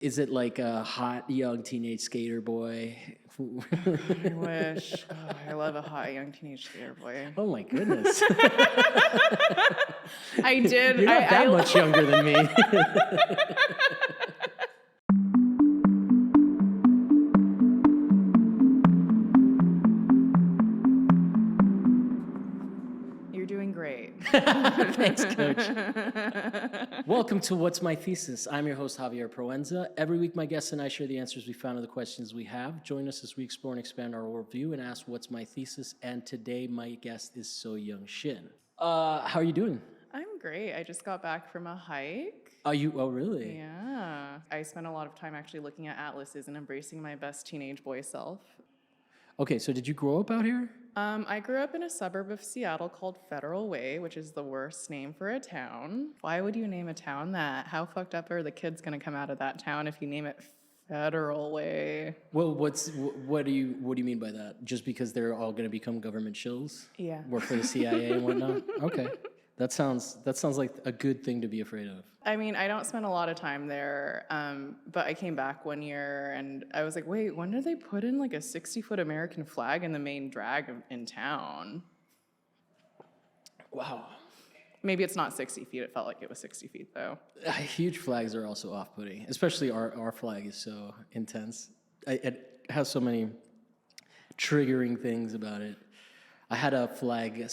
Is it like a hot young teenage skater boy? I wish. Oh, I love a hot young teenage skater boy. Oh my goodness. I did. You're not that much younger than me. You're doing great. Thanks, Coach. Welcome to What's My Thesis? I'm your host, Javier Proenza. Every week, my guests and I share the answers we found to the questions we have. Join us as we explore and expand our worldview and ask what's my thesis. And today, my guest is Soyoung Shin. How are you doing? I'm great. I just got back from a hike. Oh, really? Yeah. I spent a lot of time actually looking at atlases and embracing my best teenage boy self. Okay, so did you grow up out here? I grew up in a suburb of Seattle called Federal Way, which is the worst name for a town. Why would you name a town that? How fucked up are the kids going to come out of that town if you name it Federal Way? Well, what do you mean by that? Just because they're all going to become government shills? Yeah. Work for the CIA and whatnot? Okay. That sounds like a good thing to be afraid of. I mean, I don't spend a lot of time there, but I came back one year and I was like, wait, when did they put in like a 60-foot American flag in the main drag in town? Wow. Maybe it's not 60 feet. It felt like it was 60 feet, though. Huge flags are also off-putting, especially our flag is so intense. It has so many triggering things about it. I had a flag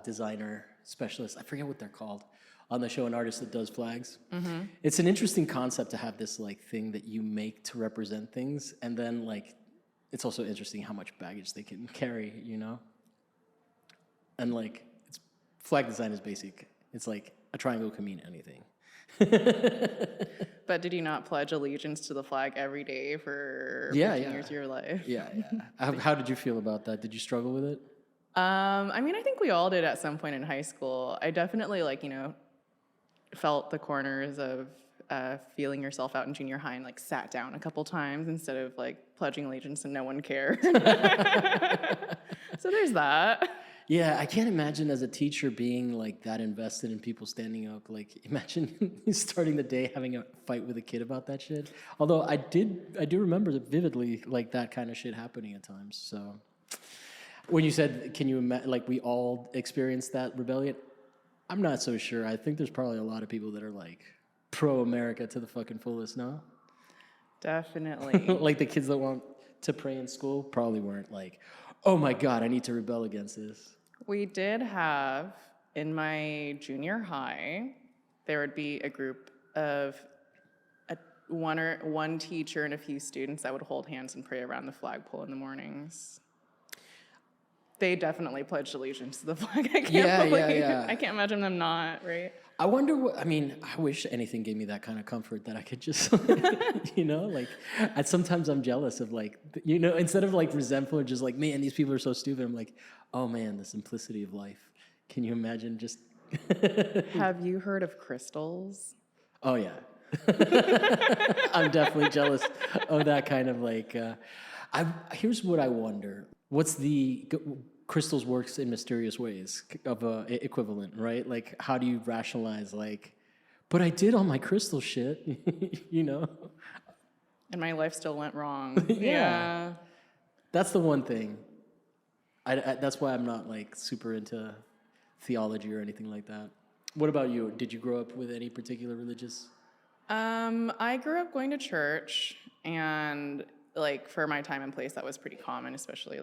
designer specialist, I forget what they're called, on the show, an artist that does flags. Mm-hmm. It's an interesting concept to have this like thing that you make to represent things, and then like it's also interesting how much baggage they can carry, you know? And like flag design is basic. It's like a triangle can mean anything. But did you not pledge allegiance to the flag every day for 15 years of your life? Yeah. How did you feel about that? Did you struggle with it? I mean, I think we all did at some point in high school. I definitely, felt the corners of feeling yourself out in junior high and, sat down a couple times instead of, pledging allegiance and no one cared. So there's that. Yeah, I can't imagine as a teacher being, that invested in people standing up. Imagine starting the day having a fight with a kid about that shit. Although I do remember vividly, that kind of shit happening at times, so... When you said, can you imagine, we all experienced that rebellion? I'm not so sure. I think there's probably a lot of people that are, pro-America to the fucking fullest, no? Definitely. The kids that want to pray in school probably weren't oh my God, I need to rebel against this. We did have, in my junior high, there would be a group of one teacher and a few students that would hold hands and pray around the flagpole in the mornings. They definitely pledged allegiance to the flag. I can't imagine them not, right? I wonder I wish anything gave me that kind of comfort that I could just, sometimes I'm jealous of instead of resentful or just man, these people are so stupid. I'm oh man, the simplicity of life. Can you imagine just... Have you heard of crystals? Oh yeah. I'm definitely jealous of that kind of here's what I wonder. What's the crystals works in mysterious ways of equivalent, right? How do you rationalize but I did all my crystal shit, And my life still went wrong. Yeah. That's the one thing. I that's why I'm not super into theology or anything like that. What about you? Did you grow up with any particular religious? I grew up going to church, and for my time and place, that was pretty common, especially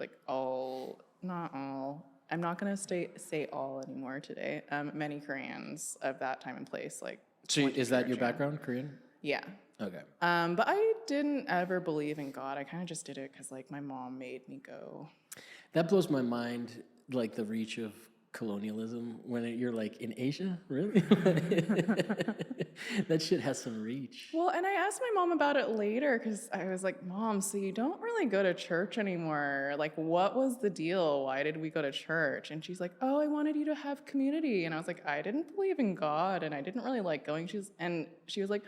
not all. I'm not gonna say all anymore today. Many Koreans of that time and place, So is that your background, Korean? Yeah. Okay. But I didn't ever believe in God. I kind of just did it because my mom made me go. That blows my mind, the reach of colonialism when you're in Asia, really? That shit has some reach. Well, and I asked my mom about it later because I was like, Mom, so you don't really go to church anymore. What was the deal? Why did we go to church? And she's like, oh, I wanted you to have community. And I was like, I didn't believe in God and I didn't really like going. She was like,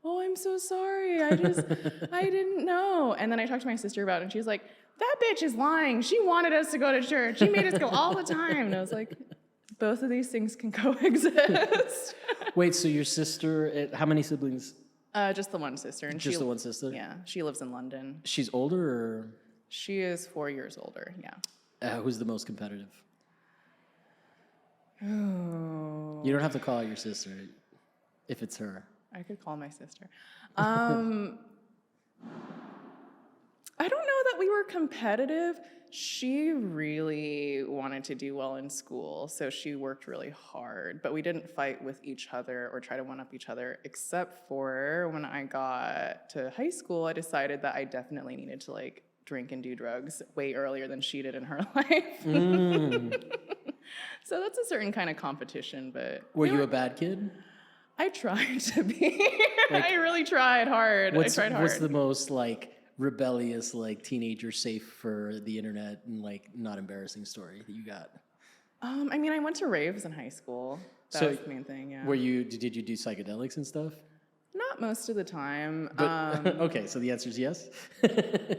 oh, I'm so sorry. I didn't know. And then I talked to my sister about it and she was like, that bitch is lying. She wanted us to go to church. She made us go all the time. And I was like, both of these things can coexist. Wait, so your sister, how many siblings Just the one sister. And Just the one sister? Yeah, she lives in London. She's older, or She is 4 years older, yeah. who's the most competitive? Oh, You don't have to call out your sister if it's her. I could call my sister. I don't know that we were competitive. She really wanted to do well in school, so she worked really hard. But we didn't fight with each other or try to one-up each other, except for when I got to high school, I decided that I definitely needed to like drink and do drugs way earlier than she did in her life. So that's a certain kind of competition, but... Were you a bad kid? I tried to be. I really tried hard. I tried hard. What's the most like rebellious, like teenager safe for the internet and like not embarrassing story that you got? I mean, I went to raves in high school. That was the main thing, yeah. Did you do psychedelics and stuff? Not most of the time. But, okay, so the answer is yes?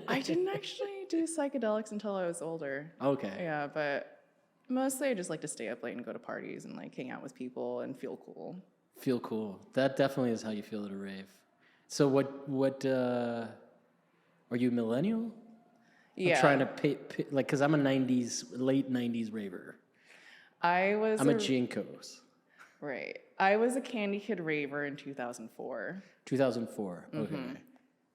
I didn't actually do psychedelics until I was older. Okay. Yeah, but mostly I just like to stay up late and go to parties and like hang out with people and feel cool. Feel cool. That definitely is how you feel at a rave. So what are you a millennial? Yeah. I'm trying to like, because I'm a late 90s raver. I'm a Jinkos. Right. I was a Candy Kid raver in 2004. 2004, okay.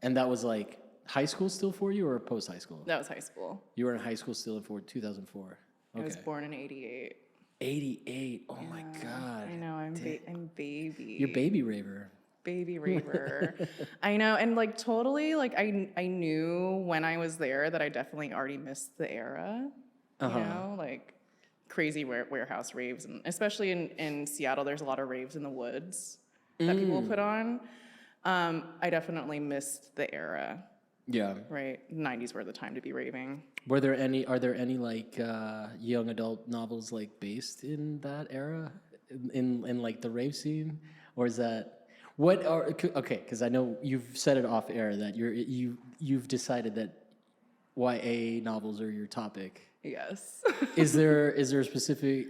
And that was like high school still for you or post high school? That was high school. You were in high school still in 2004. Okay. I was born in 88. 88. Oh my God. I know. I'm baby. You're baby raver. Baby raver. I know. And like totally, like I knew when I was there that I definitely already missed the era. You know, like crazy warehouse raves, and especially in Seattle, there's a lot of raves in the woods that people put on. I definitely missed the era. Yeah. Right. 90s were the time to be raving. Are there any like young adult novels like based in that era, in like the rave scene, or is that okay? Because I know you've said it off air that you've decided that YA novels are your topic. Yes. Is there a specific?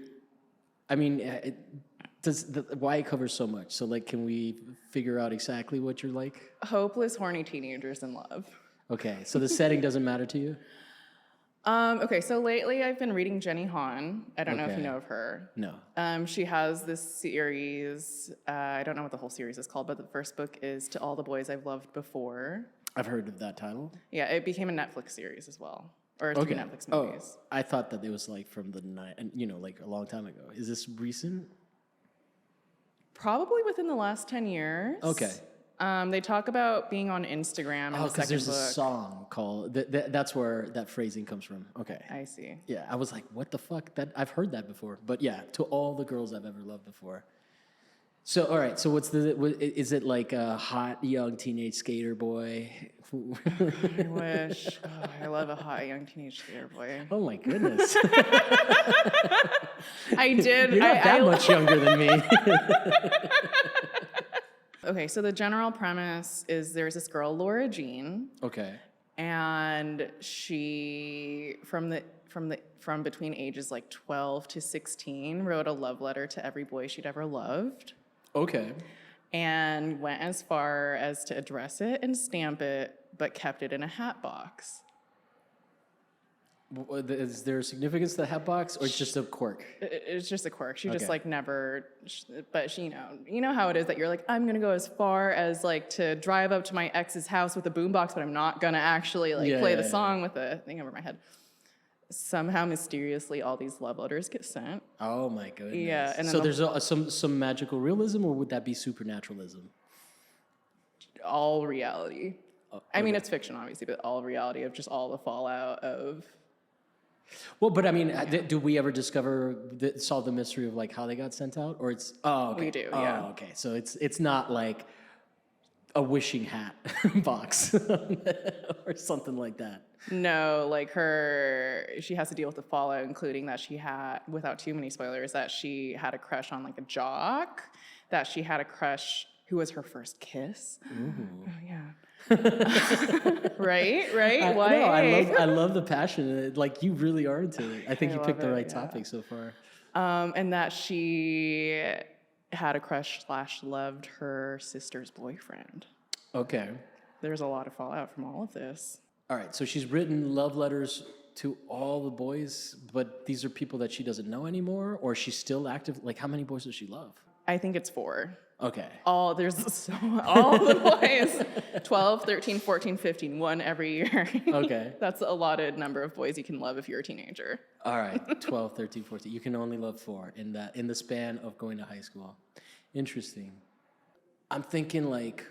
I mean, YA covers so much. So like, can we figure out exactly what you're like? Hopeless, horny teenagers in love. Okay, so the setting doesn't matter to you? Okay, so lately I've been reading Jenny Han. I don't know if you know of her. No. She has this series. I don't know what the whole series is called, but the first book is To All the Boys I've Loved Before. I've heard of that title. Yeah, it became a Netflix series as well. Or 3 Netflix movies. Oh, I thought that it was like from the like a long time ago. Is this recent? Probably within the last 10 years. Okay. They talk about being on Instagram in the second book. because there's a song called, that's where that phrasing comes from. Okay. I see. Yeah, I was like, what the fuck? I've heard that before. But yeah, To All the Girls I've Ever Loved Before. So, all right, so is it like a hot young teenage skater boy? I wish. Oh, I love a hot young teenage skater boy. Oh my goodness. I did. You're not that much younger than me. Okay, so the general premise is there's this girl, Laura Jean. Okay. And she, from between ages like 12 to 16, wrote a love letter to every boy she'd ever loved. Okay. And went as far as to address it and stamp it, but kept it in a hat box. Is there significance to the hat box, or it's just a quirk? It's just a quirk. She just like never, but she, you know how it is that you're like, I'm gonna go as far as like to drive up to my ex's house with a boombox, but I'm not gonna actually like play the song with a thing over my head. Somehow, mysteriously, all these love letters get sent. Oh my goodness! Yeah, and then so there's some magical realism, or would that be supernaturalism? All reality. I mean, it's fiction, obviously, but all reality of just all the fallout of. Well, but I mean, do we ever solve the mystery of like how they got sent out, or it's okay. We do, yeah. Oh, okay, so it's not like a wishing hat box or something like that. No, like she has to deal with the fallout, including that she had, without too many spoilers, that she had a crush on like a jock, that she had a crush who was her first kiss. Ooh. Oh yeah. Right. No, I love the passion. Like you really are into it. I think you picked the right topic so far. And that she had a crush / loved her sister's boyfriend. Okay. There's a lot of fallout from all of this. All right. So she's written love letters to all the boys, but these are people that she doesn't know anymore, or she's still active. Like, how many boys does she love? I think it's 4. Okay. All the boys, 12, 13, 14, 15, one every year. Okay. That's a allotted number of boys you can love if you're a teenager. All right. 12, 13, 14. You can only love 4 in the span of going to high school. Interesting. I'm thinking like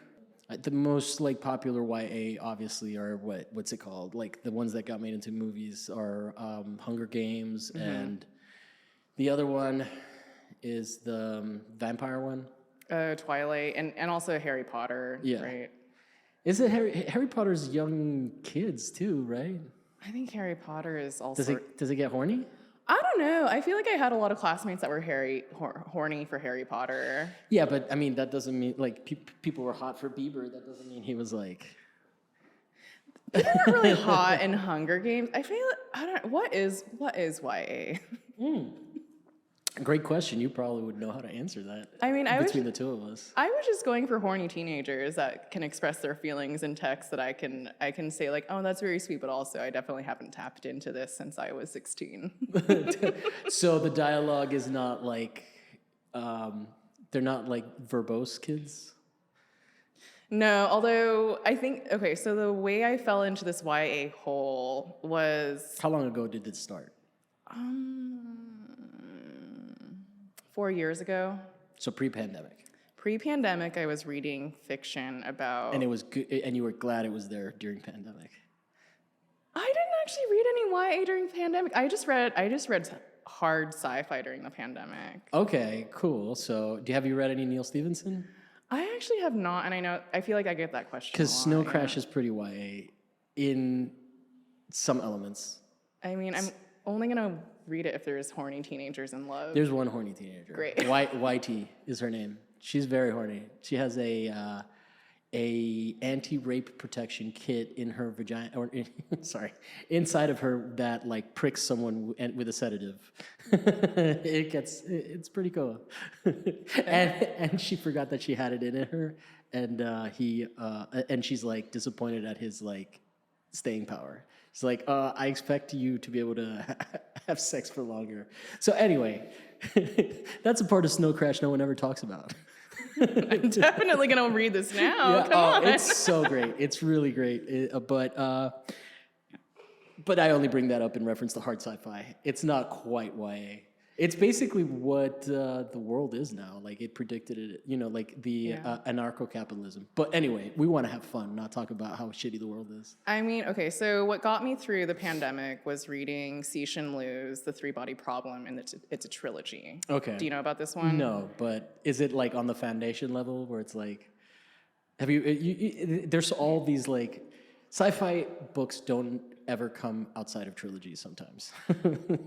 the most like popular YA obviously are what's it called? Like the ones that got made into movies are Hunger Games, and the other one is the vampire one. Twilight, and also Harry Potter, Yeah. right? Is it Harry Potter's young kids too, right? I think Harry Potter is also... Does it get horny? I don't know. I feel like I had a lot of classmates that were horny for Harry Potter. Yeah, but I mean that doesn't mean like people were hot for Bieber. That doesn't mean he was like. People weren't really hot in Hunger Games. I feel I don't. What is YA? Great question. You probably would know how to answer that. I mean, between the two of us. I was just going for horny teenagers that can express their feelings in text that I can say like, oh, that's very sweet, but also I definitely haven't tapped into this since I was 16. So the dialogue is not like, they're not like verbose kids. No, although I think okay. So the way I fell into this YA hole was How long ago did it start? 4 years ago. So pre-pandemic. Pre-pandemic, I was reading fiction about. And it was good, and you were glad it was there during pandemic. I didn't actually read any YA during pandemic. I just read hard sci-fi during the pandemic. Okay, cool. So, have you read any Neil Stephenson? I actually have not, and I feel like I get that question. Because Snow Crash is pretty YA in some elements. I mean, I'm only gonna read it if there's horny teenagers in love. There's one horny teenager. Great. YT is her name. She's very horny. She has a anti-rape protection kit in her vagina, or inside of her that like pricks someone with a sedative. It's pretty cool. and she forgot that she had it in her, and she's like disappointed at his like staying power. It's like, I expect you to be able to have sex for longer. So anyway, that's a part of Snow Crash no one ever talks about. I'm definitely gonna read this now. Come on. It's so great. It's really great. But I only bring that up in reference to hard sci-fi. It's not quite YA. It's basically what the world is now. Like it predicted it, like the anarcho-capitalism. But anyway, we want to have fun, not talk about how shitty the world is. I mean, okay, so what got me through the pandemic was reading Cixin Liu's The Three-Body Problem, and it's a trilogy. Okay. Do you know about this one? No, but is it like on the foundation level where it's like, have there's all these like, sci-fi books don't ever come outside of trilogies sometimes.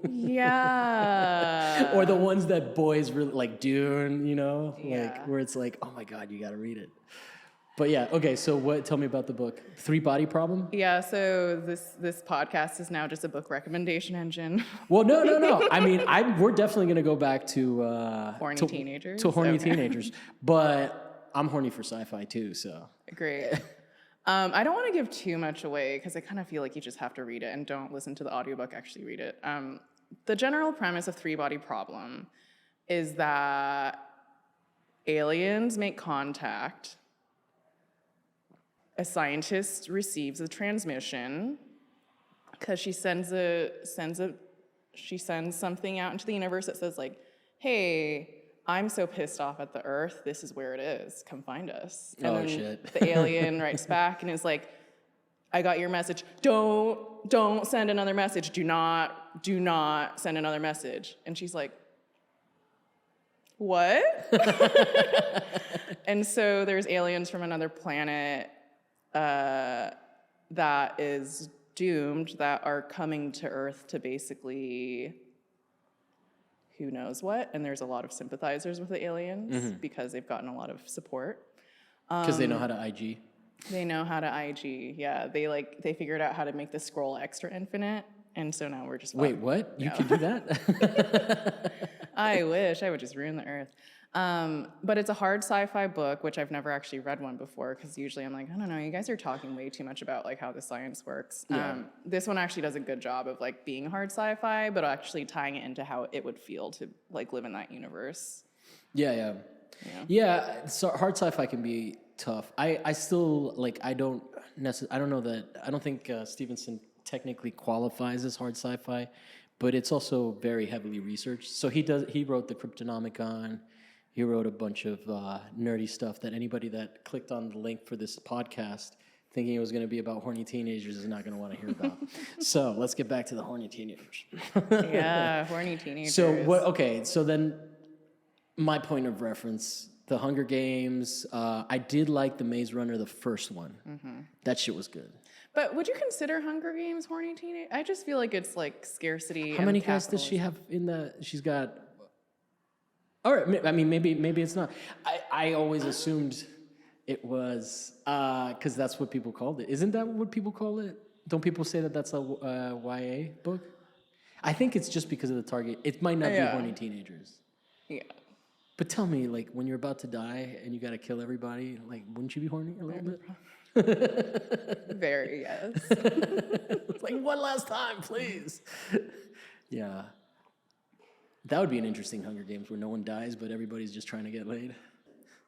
Yeah. Or the ones that boys really like Dune, Yeah. like where it's like, oh my God, you got to read it. But yeah, okay. So tell me about the book, Three-Body Problem. Yeah. So this podcast is now just a book recommendation engine. Well, no. I mean, we're definitely gonna go back to Horny teenagers. To horny teenagers, but I'm horny for sci-fi too. So great. I don't want to give too much away because I kind of feel like you just have to read it and don't listen to the audiobook, actually read it. The general premise of Three-Body Problem is that aliens make contact, a scientist receives a transmission because she sends something out into the universe that says like, hey, I'm so pissed off at the Earth. This is where it is. Come find us. And then shit. The alien writes back and is like, I got your message. Don't send another message. Do not send another message. And she's like, what? And so there's aliens from another planet that is doomed that are coming to Earth to basically who knows what, and there's a lot of sympathizers with the aliens because they've gotten a lot of support. Because they know how to IG. They know how to IG, yeah. They figured out how to make the scroll extra infinite, and so now we're just Wait, what? You can do that? I wish. I would just ruin the Earth. But it's a hard sci-fi book, which I've never actually read one before, because usually I'm like, I don't know, you guys are talking way too much about like how the science works. Yeah. This one actually does a good job of like being hard sci-fi, but actually tying it into how it would feel to like live in that universe. Yeah, so hard sci-fi can be tough. I still like. I don't know that. I don't think Stevenson technically qualifies as hard sci-fi, but it's also very heavily researched. So he wrote the Cryptonomicon. He wrote a bunch of nerdy stuff that anybody that clicked on the link for this podcast thinking it was going to be about horny teenagers is not going to want to hear about. So let's get back to the horny teenagers. Yeah, horny teenagers. So what? Okay, so then my point of reference, the Hunger Games. I did like the Maze Runner, the first one. That shit was good. But would you consider Hunger Games horny teenage? I just feel like it's like scarcity. How many guys does she have in the? She's got. All right, I mean maybe it's not. I always assumed it was because that's what people called it. Isn't that what people call it? Don't people say that that's a YA book? I think it's just because of the target. It might not be horny teenagers. Yeah. But tell me, like, when you're about to die and you got to kill everybody, like, wouldn't you be horny a little bit? Very, yes. It's like, one last time, please. Yeah. That would be an interesting Hunger Games where no one dies, but everybody's just trying to get laid.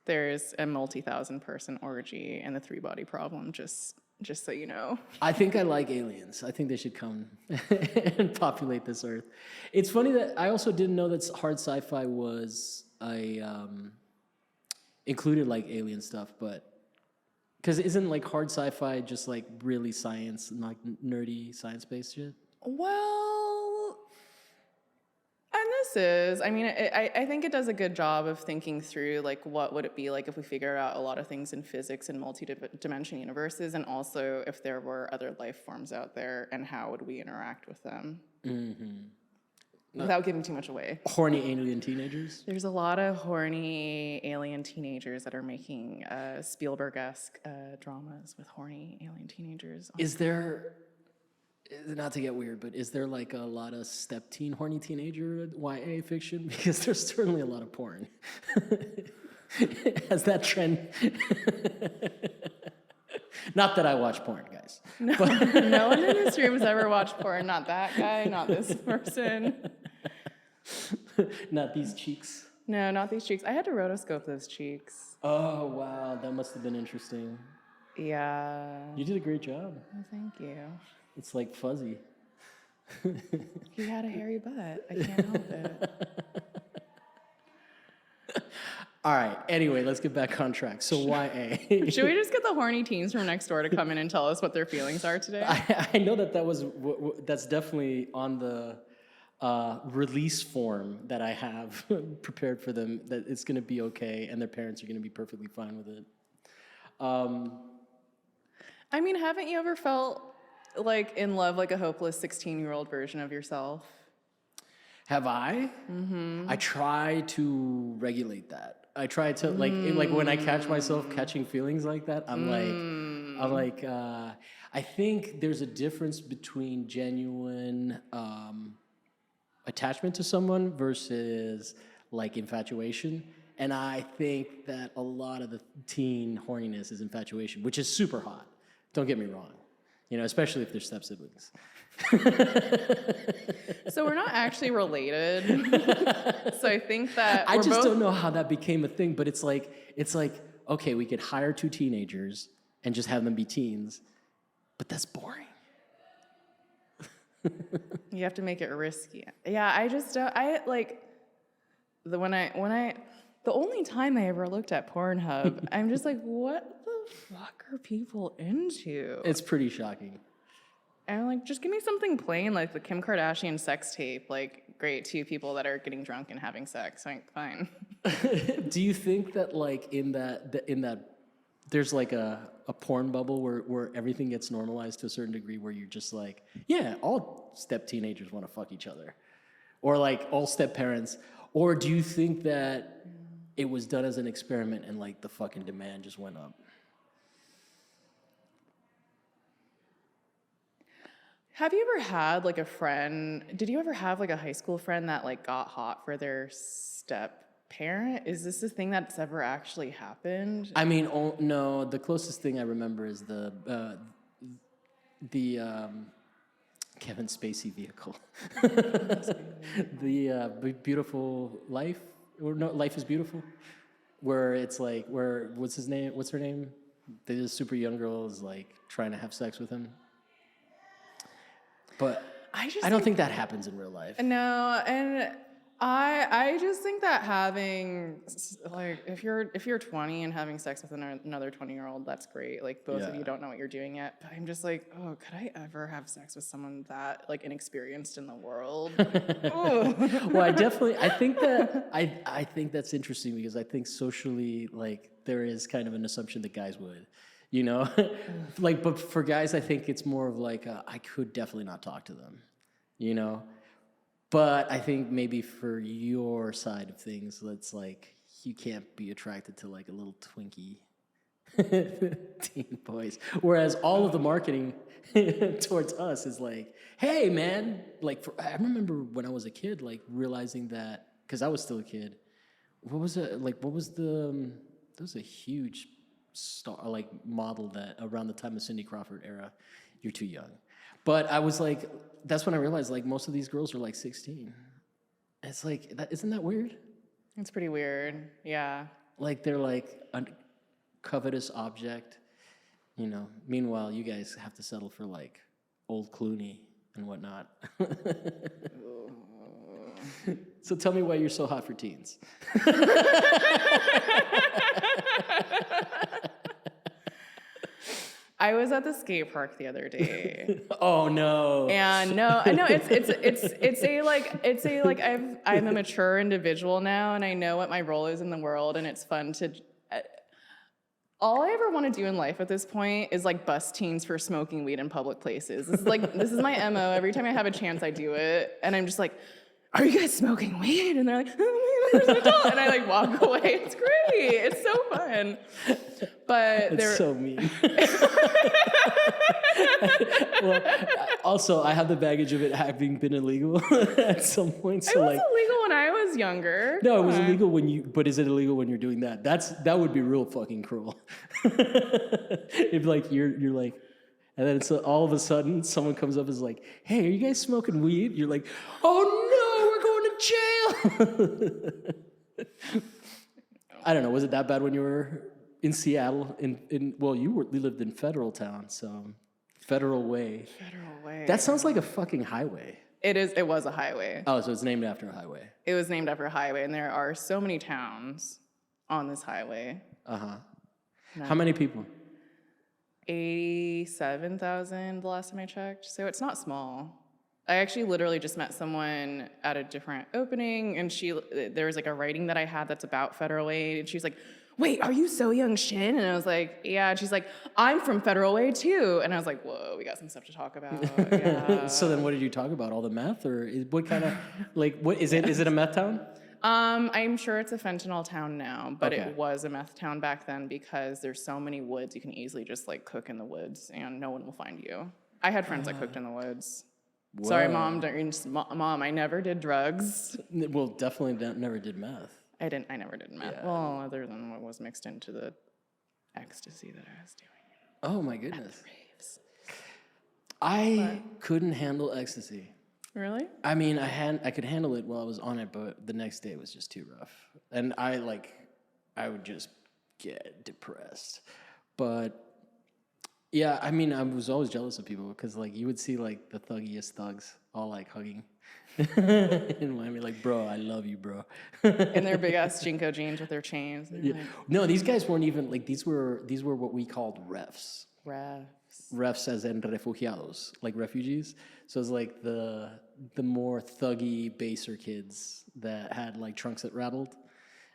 There's a multi-thousand-person orgy and the three-body problem, just so you know. I think I like aliens. I think they should come and populate this Earth. It's funny that I also didn't know that hard sci-fi was included like alien stuff, but because isn't like hard sci-fi just like really science, like nerdy science-based shit? Well, and this is, I mean, I think it does a good job of thinking through like what would it be like if we figure out a lot of things in physics and multi-dimension universes, and also if there were other life forms out there and how would we interact with them. Without giving too much away. Horny alien teenagers? There's a lot of horny alien teenagers that are making Spielberg-esque dramas with horny alien teenagers. Is there, not to get weird, but is there like a lot of step teen horny teenager YA fiction? Because there's certainly a lot of porn. Has that trend? Not that I watch porn, guys. No, no one in this room has ever watched porn. Not that guy, not this person. Not these cheeks. No, not these cheeks. I had to rotoscope those cheeks. Oh, wow. That must have been interesting. Yeah. You did a great job. Oh, thank you. It's like fuzzy. He had a hairy butt. I can't help it. All right. Anyway, let's get back on track. So YA. Should we just get the horny teens from next door to come in and tell us what their feelings are today? I know that's definitely on the release form that I have prepared for them, that it's going to be okay and their parents are going to be perfectly fine with it. I mean, haven't you ever felt like in love like a hopeless 16-year-old version of yourself? Have I? Mm-hmm. I try to regulate that. I try to like when I catch myself catching feelings like that, I'm like, I think there's a difference between genuine attachment to someone versus like infatuation. And I think that a lot of the teen horniness is infatuation, which is super hot. Don't get me wrong. You know, especially if they're step siblings. So we're not actually related. So I think that I just don't know how that became a thing, but it's like, okay, we could hire two teenagers and just have them be teens, but that's boring. You have to make it risky. Yeah, I just don't, the only time I ever looked at Pornhub, I'm just like, what the fuck are people into? It's pretty shocking. And I'm like, just give me something plain, like the Kim Kardashian sex tape. Like, great, two people that are getting drunk and having sex. Like, fine. Do you think that, like, in that, there's like a porn bubble where everything gets normalized to a certain degree, where you're just like, yeah, all step teenagers want to fuck each other, or like all step parents, or do you think that it was done as an experiment and like the fucking demand just went up? Have you ever had like a friend, did you ever have like a high school friend that like got hot for their step parent? Is this a thing that's ever actually happened? I mean, no. The closest thing I remember is the Kevin Spacey vehicle, the Beautiful Life, or no, Life is Beautiful, where it's like what's his name? What's her name? This super young girl is like trying to have sex with him, but I don't think that happens in real life. No, and I just think that having like if you're 20 and having sex with another 20-year-old, that's great. Like both of you don't know what you're doing yet. But I'm just like, oh, could I ever have sex with someone that like inexperienced in the world? Oh. Well, I think that's interesting because I think socially, like, there is kind of an assumption that guys would, you know, like, but for guys, I think it's more of like I could definitely not talk to them, you know. But I think maybe for your side of things, it's like you can't be attracted to like a little Twinkie teen boys. Whereas all of the marketing towards us is like, hey, man, like I remember when I was a kid, like realizing that, because I was still a kid, there was a huge star, like model that around the time of Cindy Crawford era, you're too young. But I was like, that's when I realized like most of these girls are like 16. It's like, isn't that weird? It's pretty weird. Yeah. Like they're like a covetous object, you know. Meanwhile, you guys have to settle for like old Clooney and whatnot. So tell me why you're so hot for teens. I was at the skate park the other day. Oh no! And no, it's a like I'm a mature individual now, and I know what my role is in the world, and it's fun to. All I ever want to do in life at this point is like bust teens for smoking weed in public places. This is my MO. Every time I have a chance, I do it, and I'm just like, "Are you guys smoking weed?" And they're like, "Oh, there's an adult," and I like walk away. It's great. It's so fun. But it's so mean. Well, also, I have the baggage of it having been illegal at some point. So it was illegal when I was younger. No, it was illegal but is it illegal when you're doing that? That would be real fucking cruel. If like you're like, and then so all of a sudden someone comes up and is like, "Hey, are you guys smoking weed?" You're like, "Oh no, we're going to jail." I don't know. Was it that bad when you were in Seattle? You lived in Federal Town, so Federal Way. Federal Way. That sounds like a fucking highway. It is. It was a highway. Oh, so it's named after a highway. It was named after a highway, and there are so many towns on this highway. Uh-huh. How many people? 87,000 the last time I checked. So it's not small. I actually literally just met someone at a different opening, and there was like a writing that I had that's about federal aid, and she was like, "Wait, are you Soyoung Shin?" And I was like, "Yeah." And she's like, "I'm from Federal Way too." And I was like, "Whoa, we got some stuff to talk about." Yeah. So then what did you talk about? All the meth, or what kind of, like, what is it? Is it a meth town? I'm sure it's a fentanyl town now, but Okay. It was a meth town back then because there's so many woods, you can easily just like cook in the woods and no one will find you. I had friends that cooked in the woods. Whoa. Sorry, Mom, I never did drugs. Well, definitely never did meth. I never did meth. Yeah. Well, other than what was mixed into the ecstasy that I was doing. Oh my goodness. Raves. I couldn't handle ecstasy. Really? I mean, I could handle it while I was on it, but the next day was just too rough. And I would just get depressed. But yeah, I mean, I was always jealous of people because like you would see like the thuggiest thugs all like hugging in Miami, like, "Bro, I love you, bro." In their big ass Jinko jeans with their chains. Yeah. Like, No, these guys weren't even like these were what we called refs. Refs as in refugiados, like refugees. So it's like the more thuggy, baser kids that had like trunks that rattled,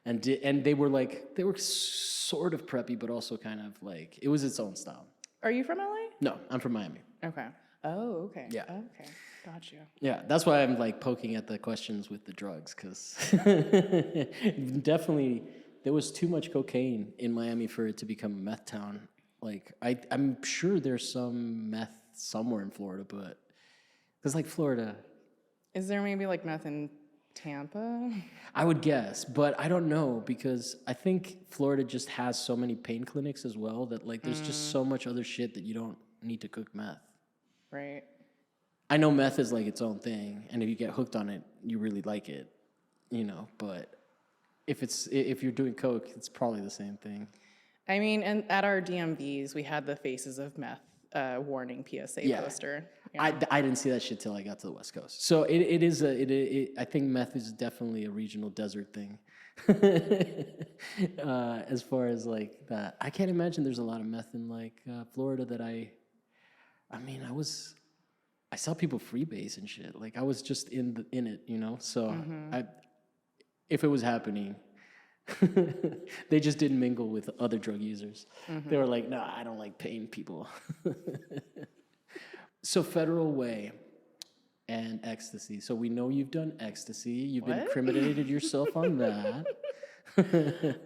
and they were sort of preppy, but also kind of like it was its own style. Are you from LA? No, I'm from Miami. Okay. Oh, okay. Yeah. Okay. Got you. Yeah, that's why I'm like poking at the questions with the drugs, because definitely there was too much cocaine in Miami for it to become a meth town. Like I'm sure there's some meth somewhere in Florida, but because like Florida. Is there maybe like meth in Tampa? I would guess, but I don't know because I think Florida just has so many pain clinics as well that like there's just so much other shit that you don't need to cook meth. Right. I know meth is like its own thing, and if you get hooked on it, you really like it, you know. But if you're doing coke, it's probably the same thing. I mean, and at our DMVs, we had the Faces of Meth warning PSA poster. I didn't see that shit till I got to the West Coast. So I think meth is definitely a regional desert thing. As far as like that, I can't imagine there's a lot of meth in like Florida that I saw people freebase and shit. Like I was just in it, you know. So if it was happening, they just didn't mingle with other drug users. They were like, "No, I don't like paying people." So Federal Way and ecstasy. So we know you've done ecstasy. You've incriminated yourself on that.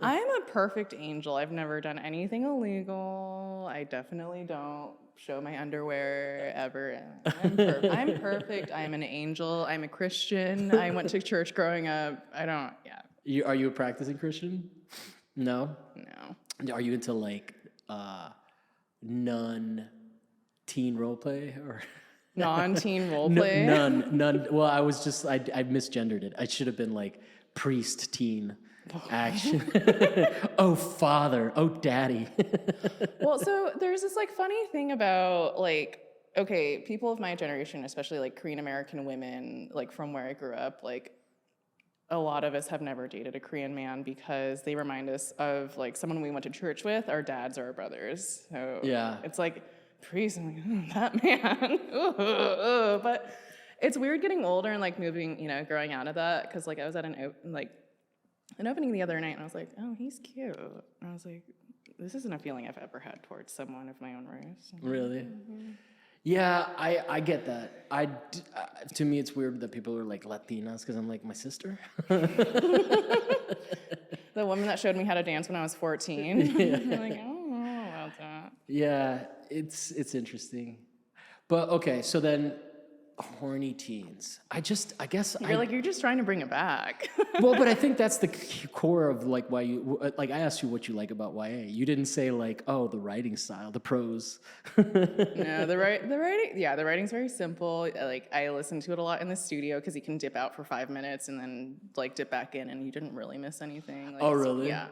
I'm a perfect angel. I've never done anything illegal. I definitely don't show my underwear ever. I'm perfect. I'm an angel. I'm a Christian. I went to church growing up. Are you a practicing Christian? No? No. Are you into like nun teen role play or non-teen role play? None. Well, I misgendered it. I should have been like priest teen action. Oh, father. Oh, daddy. Well, so there's this like funny thing about like, okay, people of my generation, especially like Korean American women, like from where I grew up, like a lot of us have never dated a Korean man because they remind us of like someone we went to church with, our dads or our brothers. So yeah, it's like priest, I'm like, that man. But it's weird getting older and like moving, you know, growing out of that. Because like I was at an opening the other night and I was like, oh, he's cute. And I was like, this isn't a feeling I've ever had towards someone of my own race. Really? Yeah, I get that. To me, it's weird that people are like Latinas because I'm like, my sister? The woman that showed me how to dance when I was 14. Yeah. I'm like, I don't know about that. Yeah, it's interesting. But okay, so then horny teens. I guess you're just trying to bring it back. Well, but I think that's the core of like why you like. I asked you what you like about YA. You didn't say like, oh, the writing style, the prose. No, the writing. Yeah, the writing's very simple. Like I listen to it a lot in the studio because you can dip out for 5 minutes and then like dip back in, and you didn't really miss anything. Like, oh, really? Yeah,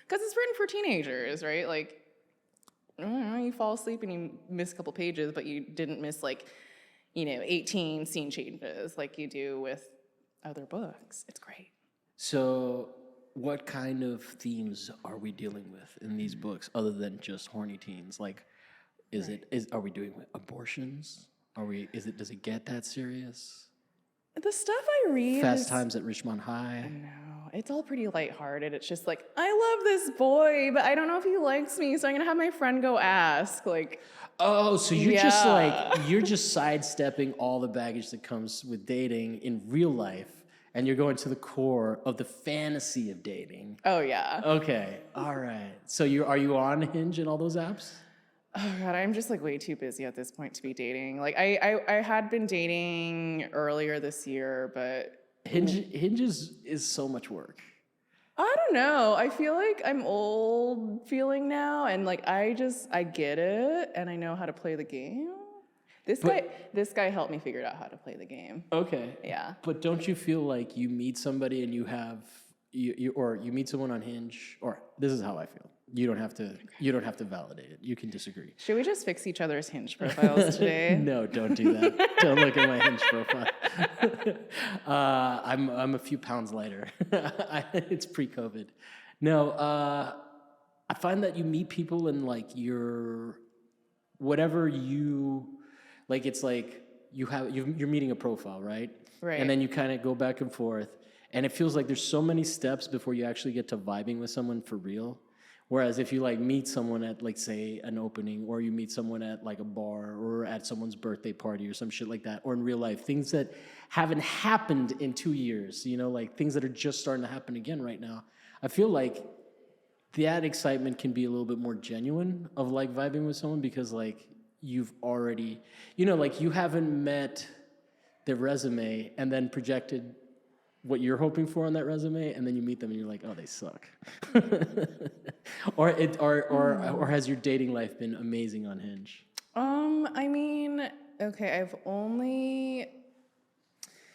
because it's written for teenagers, right? Like, I don't know, you fall asleep and you miss a couple pages, but you didn't miss like, 18 scene changes like you do with other books. It's great. So what kind of themes are we dealing with in these books other than just horny teens? Like, are we doing abortions? Does it get that serious? The stuff I read Fast Times at Richmond High? No, it's all pretty lighthearted. It's just like, I love this boy, but I don't know if he likes me, so I'm gonna have my friend go ask. Like, oh, so you're just sidestepping all the baggage that comes with dating in real life, and you're going to the core of the fantasy of dating. Oh yeah. Okay, all right. So are you on Hinge and all those apps? Oh God, I'm just like way too busy at this point to be dating. Like I had been dating earlier this year, but Hinge is so much work. I don't know. I feel like I'm old feeling now, and like I get it, and I know how to play the game. This guy helped me figure out how to play the game. Okay. Yeah. But don't you feel like you meet somebody and you meet someone on Hinge, or this is how I feel. You don't have to validate it. You can disagree. Should we just fix each other's Hinge profiles today? No, don't do that. Don't look at my Hinge profile. I'm a few pounds lighter. It's pre-COVID. No, I find that you meet people and like you're it's like you're meeting a profile, right? Right. And then you kind of go back and forth, and it feels like there's so many steps before you actually get to vibing with someone for real. Whereas if you like meet someone at like say an opening, or you meet someone at like a bar or at someone's birthday party or some shit like that, or in real life, things that haven't happened in 2 years, like things that are just starting to happen again right now. I feel like that excitement can be a little bit more genuine of like vibing with someone because like you've already, like you haven't met their resume and then projected what you're hoping for on that resume, and then you meet them and you're like, oh, they suck. or has your dating life been amazing on Hinge? I mean, okay, I've only.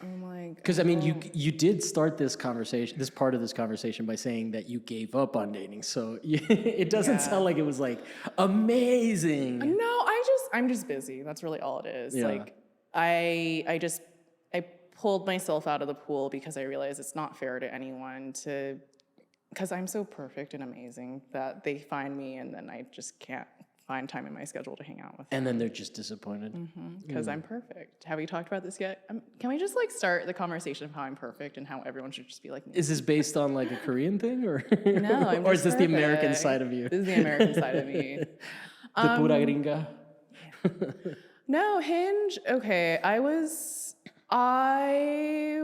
Oh my god. Because I mean, you did start this conversation, this part of this conversation, by saying that you gave up on dating. So it doesn't sound like it was like amazing. No, I'm just busy. That's really all it is. Yeah. Like I pulled myself out of the pool because I realized it's not fair to anyone because I'm so perfect and amazing that they find me and then I just can't find time in my schedule to hang out with them. And then they're just disappointed. Because I'm perfect. Have we talked about this yet? Can we just like start the conversation of how I'm perfect and how everyone should just be like me? Is this based on like a Korean thing, or No, I'm or is just this the American perfect. side of you? This is the American side of me. The pura gringa. No, Hinge. Okay, I would say I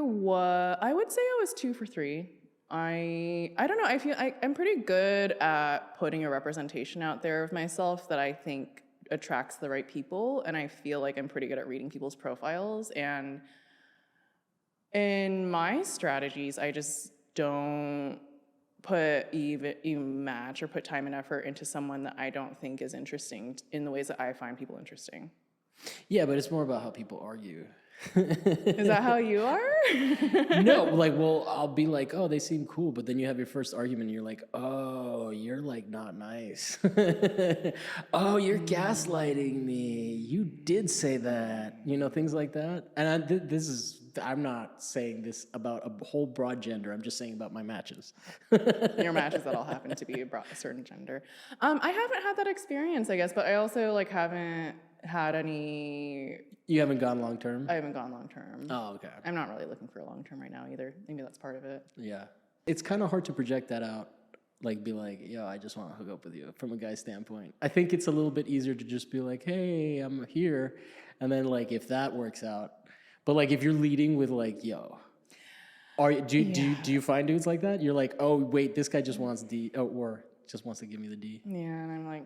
was 2 for 3. I don't know. I feel I'm pretty good at putting a representation out there of myself that I think attracts the right people, and I feel like I'm pretty good at reading people's profiles. And in my strategies, I just don't put even match or put time and effort into someone that I don't think is interesting in the ways that I find people interesting. Yeah, but it's more about how people argue. Is that how you are? No, like, well, I'll be like, oh, they seem cool, but then you have your first argument and you're like, oh, you're like not nice. Oh, you're gaslighting me. You did say that, things like that. And I'm not saying this about a whole broad gender. I'm just saying about my matches. Your matches that all happen to be a certain gender. I haven't had that experience, I guess, but I also like haven't had any. You haven't gone long term? I haven't gone long term. Oh, okay. I'm not really looking for a long term right now either. Maybe that's part of it. Yeah. It's kind of hard to project that out. Like, be like, yo, I just want to hook up with you from a guy's standpoint. I think it's a little bit easier to just be like, hey, I'm here. And then, like, if that works out. But, like, if you're leading with, like, yo, do you find dudes like that? You're like, oh, wait, this guy just wants D, or just wants to give me the D. Yeah, and I'm like,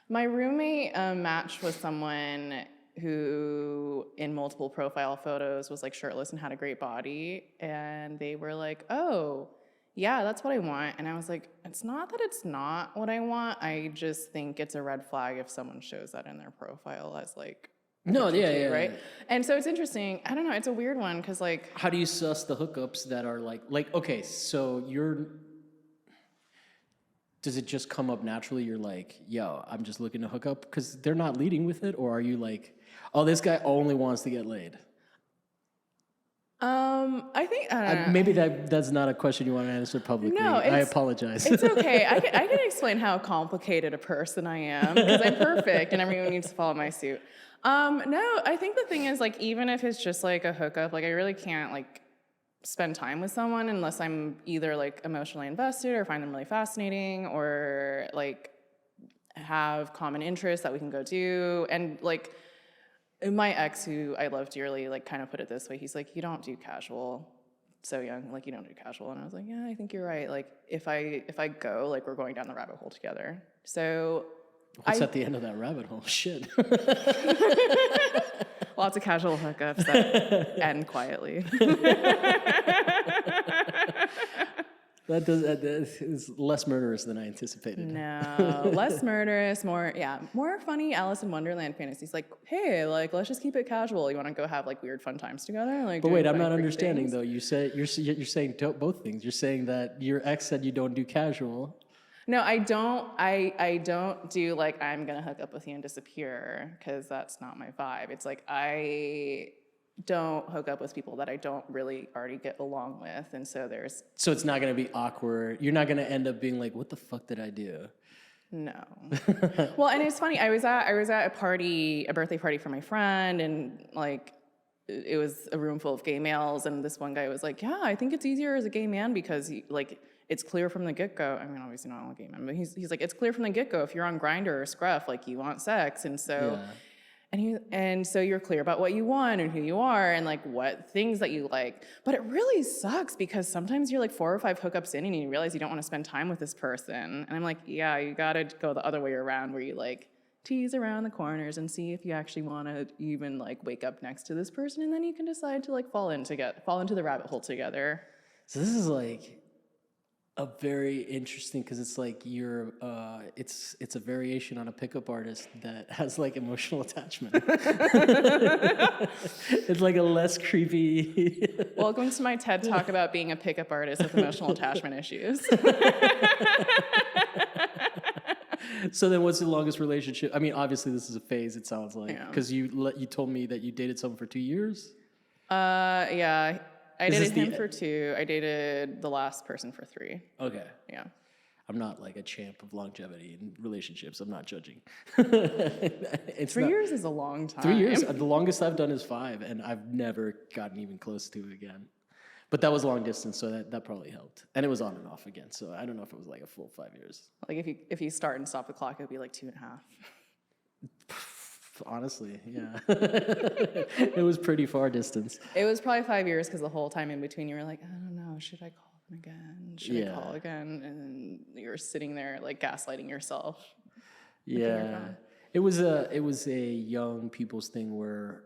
my roommate matched with someone who in multiple profile photos was like shirtless and had a great body, and they were like, oh, yeah, that's what I want. And I was like, it's not that it's not what I want. I just think it's a red flag if someone shows that in their profile as like, no, yeah, right? Yeah. And so it's interesting. I don't know. It's a weird one because like, how do you suss the hookups that are like okay, so does it just come up naturally? You're like, yo, I'm just looking to hook up because they're not leading with it, or are you like, oh, this guy only wants to get laid? I think maybe that's not a question you want to answer publicly. No, I apologize. It's okay. I can explain how complicated a person I am because I'm perfect and everyone needs to follow my suit. No, I think the thing is like even if it's just like a hookup, like I really can't like spend time with someone unless I'm either like emotionally invested or find them really fascinating or like have common interests that we can go do. And like my ex, who I love dearly, like kind of put it this way. He's like, you don't do casual. So young, like you don't do casual. And I was like, yeah, I think you're right. Like if I go, like we're going down the rabbit hole together. So what's at the end of that rabbit hole? Shit. Lots of casual hookups that end quietly. That is less murderous than I anticipated. No, less murderous, more funny Alice in Wonderland fantasies. Like, hey, like let's just keep it casual. You want to go have like weird fun times together? Like, but wait, I'm not understanding though. You said you're saying both things. You're saying that your ex said you don't do casual. No, I don't. I don't do like I'm gonna hook up with you and disappear because that's not my vibe. It's like I don't hook up with people that I don't really already get along with, and so it's not gonna be awkward. You're not gonna end up being like, what the fuck did I do? No. Well, and it's funny. I was at a birthday party for my friend, and like it was a room full of gay males, and this one guy was like, yeah, I think it's easier as a gay man because like it's clear from the get-go. I mean, obviously not all gay men, but he's like, it's clear from the get-go if you're on Grindr or Scruff, like you want sex, and so. Yeah. And so you're clear about what you want and who you are and like what things that you like. But it really sucks because sometimes you're like 4 or 5 hookups in and you realize you don't want to spend time with this person. And I'm like, yeah, you got to go the other way around where you like tease around the corners and see if you actually want to even like wake up next to this person, and then you can decide to like fall into the rabbit hole together. So this is like a very interesting, because it's like you're it's a variation on a pickup artist that has like emotional attachment. It's like a less creepy. Welcome to my TED Talk about being a pickup artist with emotional attachment issues. So then what's the longest relationship? I mean, obviously this is a phase, it sounds like, because you told me that you dated someone for 2 years. Yeah, I dated him for 2. I dated the last person for 3. Okay. Yeah. I'm not like a champ of longevity in relationships. I'm not judging. It's 3 years is a long time. 3 years. The longest I've done is 5, and I've never gotten even close to it again. But that was long distance, so that probably helped. And it was on and off again, so I don't know if it was like a full 5 years. Like if you start and stop the clock, it would be like 2.5. Honestly, yeah. It was pretty far distance. It was probably 5 years because the whole time in between you were like, I don't know, should I call them again? Should I call again? And you were sitting there like gaslighting yourself. Yeah. It was a young people's thing where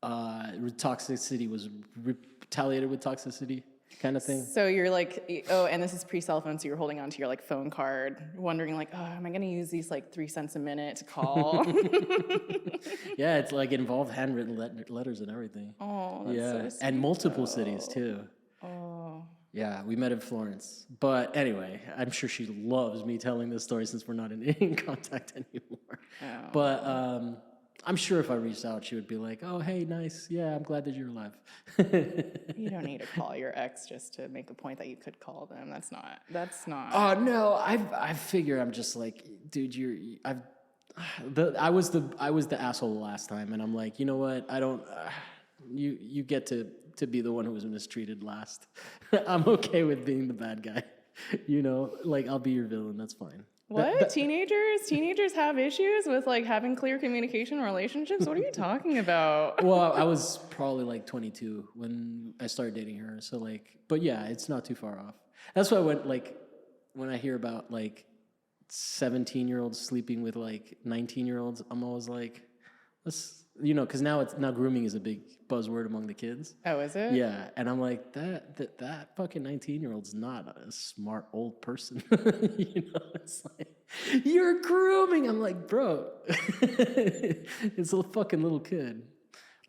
toxicity was retaliated with toxicity kind of thing. So you're like, oh, and this is pre-cell phone, so you're holding onto your like phone card, wondering like, oh, am I gonna use these like 3 cents a minute to call? Yeah, it's like it involved handwritten letters and everything. Oh, that's so sweet, and multiple cities too. Oh. Yeah, we met in Florence. But anyway, I'm sure she loves me telling this story since we're not in contact anymore. Oh. But I'm sure if I reached out, she would be like, "Oh, hey, nice. Yeah, I'm glad that you're alive." You don't need to call your ex just to make a point that you could call them. That's not. Oh no, I figure I'm just like, dude, I was the asshole last time, and I'm like, you know what? I don't. You get to be the one who was mistreated last. I'm okay with being the bad guy. You know, like I'll be your villain. That's fine. What? Teenagers have issues with like having clear communication in relationships? What are you talking about? Well, I was probably like 22 when I started dating her. So like, but yeah, it's not too far off. That's why when I hear about like 17-year-olds sleeping with like 19-year-olds, I'm always like, let's, because now grooming is a big buzzword among the kids. Oh, is it? Yeah, and I'm like, that fucking 19-year-old's not a smart old person. It's like, you're grooming. I'm like, bro, it's a fucking little kid.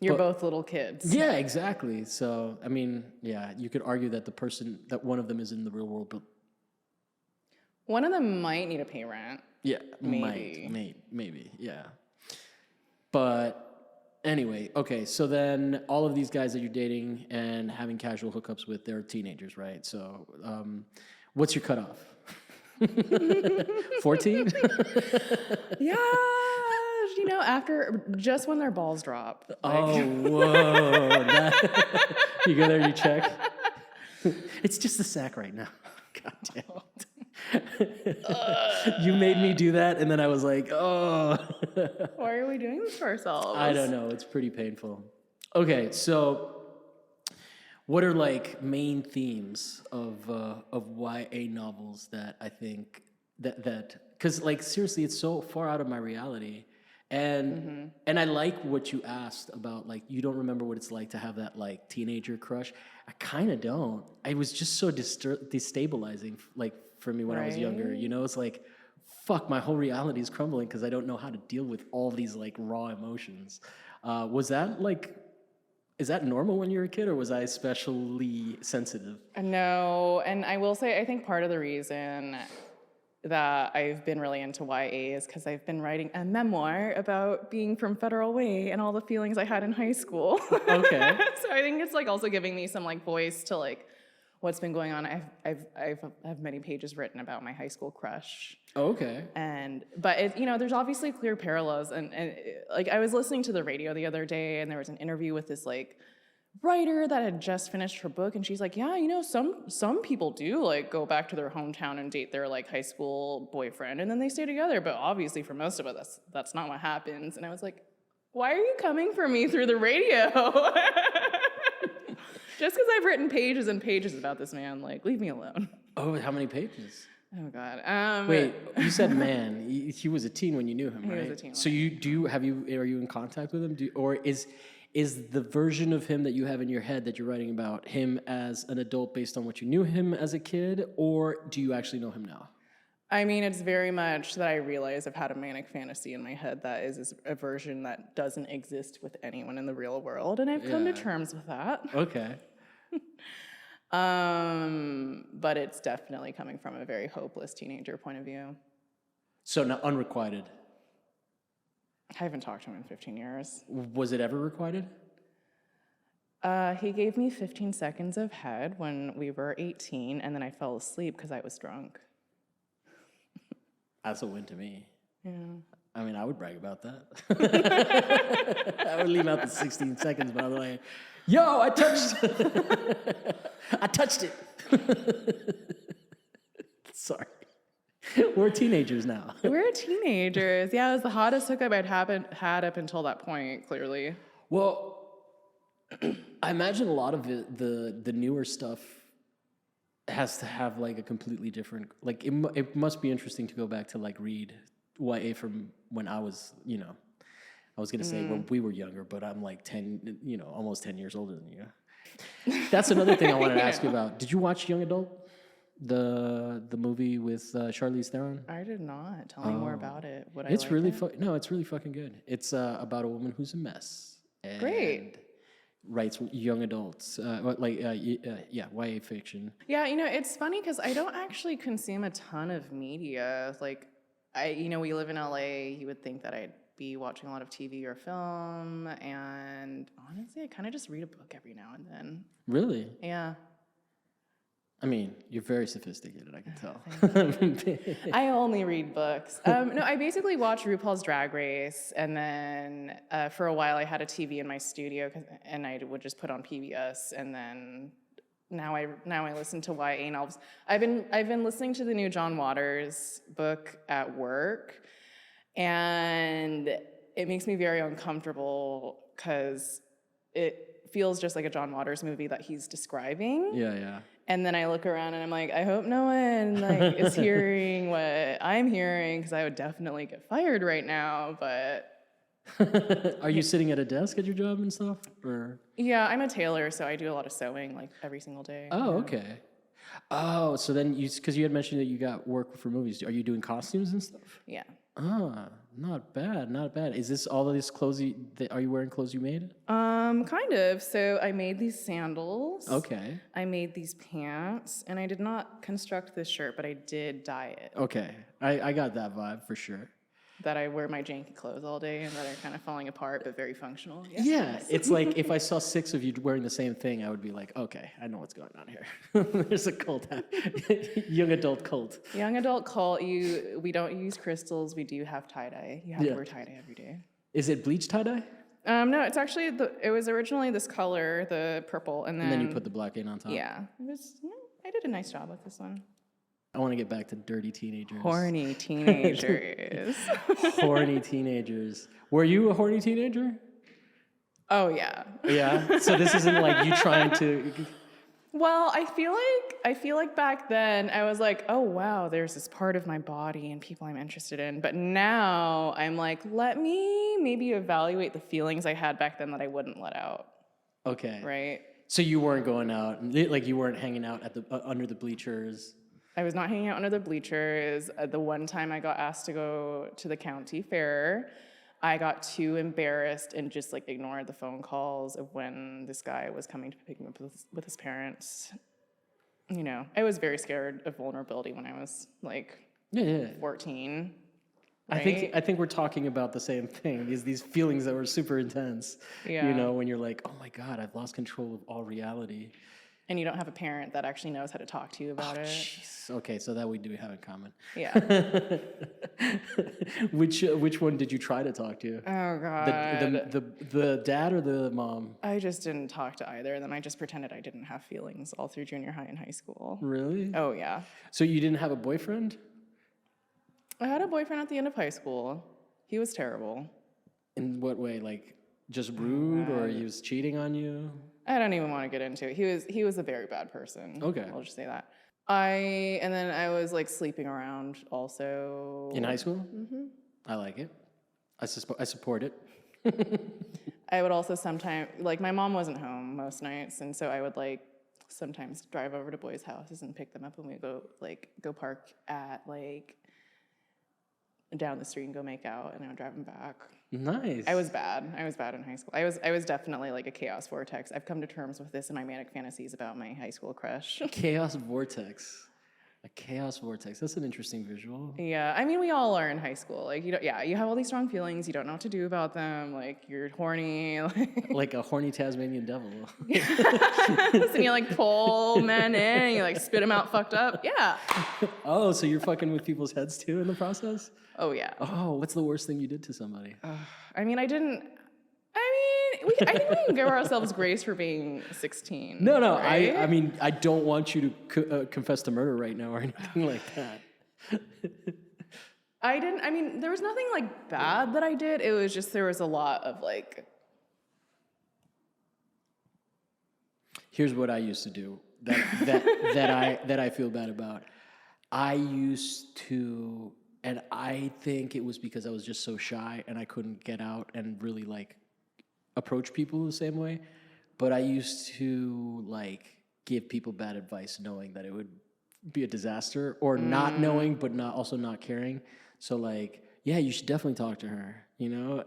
You're both little kids. Yeah, exactly. So, I mean, yeah, you could argue that one of them is in the real world, but one of them might need to pay rent. Yeah, maybe, yeah. But anyway, okay, so then all of these guys that you're dating and having casual hookups with, they're teenagers, right? So what's your cutoff? 14? Yeah, after just when their balls drop. Oh, whoa. You go there, you check. It's just a sack right now. God damn it. You made me do that, and then I was like, oh. Why are we doing this to ourselves? I don't know. It's pretty painful. Okay, so what are like main themes of YA novels that I think that because like seriously, it's so far out of my reality, and I like what you asked about like you don't remember what it's like to have that like teenager crush. I kind of don't. It was just so destabilizing, like for me when I was younger. It's like, fuck, my whole reality is crumbling because I don't know how to deal with all these like raw emotions. Was that like, is that normal when you're a kid, or was I especially sensitive? No, and I will say I think part of the reason that I've been really into YA is because I've been writing a memoir about being from Federal Way and all the feelings I had in high school. Okay. So I think it's like also giving me some like voice to like what's been going on. I have many pages written about my high school crush. Okay. But there's obviously clear parallels, and like I was listening to the radio the other day, and there was an interview with this like writer that had just finished her book, and she's like, yeah, some people do like go back to their hometown and date their like high school boyfriend, and then they stay together. But obviously, for most of us, that's not what happens. And I was like, why are you coming for me through the radio? Just because I've written pages and pages about this man, like, leave me alone. Oh, how many pages? Oh God. Wait, you said man. He was a teen when you knew him, right? was a teen So are you in contact with him? Or is the version of him that you have in your head that you're writing about him as an adult based on what you knew him as a kid, or do you actually know him now? I mean, it's very much that I realize I've had a manic fantasy in my head that is a version that doesn't exist with anyone in the real world, and I've come to terms with that. Okay. But it's definitely coming from a very hopeless teenager point of view. So now unrequited. I haven't talked to him in 15 years. Was it ever requited? He gave me 15 seconds of head when we were 18, and then I fell asleep because I was drunk. That's a win to me. Yeah. I mean, I would brag about that. I would leave out the 16 seconds, by the way. Yo, I touched it. Sorry. We're teenagers now. We're teenagers. Yeah, it was the hottest hookup I'd had up until that point, clearly. Well, I imagine a lot of it, the newer stuff has to have like a completely different, like it must be interesting to go back to like read YA from when I was, I was going to say when we were younger, but I'm like 10, almost 10 years older than you. That's another thing I wanted to ask you about. Did you watch Young Adult? The movie with Charlize Theron? I did not. Tell me more about it. It's really it's really fucking good. It's about a woman who's a mess. And Great. Writes young adults, YA fiction. Yeah, it's funny because I don't actually consume a ton of media. Like, we live in LA. You would think that I'd be watching a lot of TV or film, and honestly, I kind of just read a book every now and then. Really? Yeah. I mean, you're very sophisticated, I can tell. I only read books. No, I basically watch RuPaul's Drag Race, and then for a while I had a TV in my studio, and I would just put on PBS, and then now I listen to YA novels. I've been listening to the new John Waters book at work, and it makes me very uncomfortable because it feels just like a John Waters movie that he's describing. Yeah. And then I look around and I'm like, I hope no one is hearing what I'm hearing, because I would definitely get fired right now. But are you sitting at a desk at your job and stuff? Or yeah, I'm a tailor, so I do a lot of sewing like every single day. Oh, okay. Oh, so then because you had mentioned that you got work for movies. Are you doing costumes and stuff? Yeah. Ah, not bad, not bad. Is this all of these clothes? Are you wearing clothes you made? Kind of. So I made these sandals. Okay. I made these pants, and I did not construct this shirt, but I did dye it. Okay, I got that vibe for sure. That I wear my janky clothes all day and that are kind of falling apart but very functional. Yeah, it's like if I saw 6 of you wearing the same thing, I would be like, okay, I know what's going on here. There's a cult, young adult cult. Young adult cult. We don't use crystals. We do have tie dye. You have to wear tie dye every day. Is it bleach tie dye? No, it's actually it was originally this color, the purple, and then you put the black in on top. Yeah, I did a nice job with this one. I want to get back to dirty teenagers. Horny teenagers. Horny teenagers. Were you a horny teenager? Oh yeah. Yeah. So this isn't like you trying to. Well, I feel like back then I was like, oh wow, there's this part of my body and people I'm interested in. But now I'm like, let me maybe evaluate the feelings I had back then that I wouldn't let out. Okay. Right. So you weren't going out, like you weren't hanging out at the under the bleachers. I was not hanging out under the bleachers. The one time I got asked to go to the county fair, I got too embarrassed and just like ignored the phone calls of when this guy was coming to pick me up with his parents. I was very scared of vulnerability when I was like 14. Right? I think we're talking about the same thing. These feelings that were super intense. Yeah. When you're like, oh my God, I've lost control of all reality. And you don't have a parent that actually knows how to talk to you about it. Jeez. Okay, so that we do have in common. Yeah. Which one did you try to talk to? Oh God. The dad or the mom? I just didn't talk to either of them. I just pretended I didn't have feelings all through junior high and high school. Really? Oh yeah. So you didn't have a boyfriend? I had a boyfriend at the end of high school. He was terrible. In what way? Like just rude, or he was cheating on you? I don't even want to get into it. He was a very bad person. Okay. I'll just say that. And then I was like sleeping around also. In high school? Mm-hmm. I like it. I support it. I would also sometimes, like my mom wasn't home most nights, and so I would like sometimes drive over to boys' houses and pick them up, and we go park at like down the street and go make out, and I would drive them back. Nice. I was bad in high school. I was definitely like a chaos vortex. I've come to terms with this in my manic fantasies about my high school crush. Chaos vortex. A chaos vortex. That's an interesting visual. Yeah, I mean, we all are in high school. Like, you have all these strong feelings. You don't know what to do about them. Like, you're horny. Like a horny Tasmanian devil. So you like pull men in and you like spit them out fucked up. Yeah. Oh, so you're fucking with people's heads too in the process? Oh, yeah. Oh, what's the worst thing you did to somebody? I mean, I think we can give ourselves grace for being 16. No, right? I mean, I don't want you to confess to murder right now or anything like that. I mean, there was nothing like bad that I did. It was just, there was a lot of like. Here's what I used to do that I feel bad about. I used to, and I think it was because I was just so shy and I couldn't get out and really like approach people the same way. But I used to like give people bad advice knowing that it would be a disaster, or not knowing but not caring. So like, yeah, you should definitely talk to her, you know?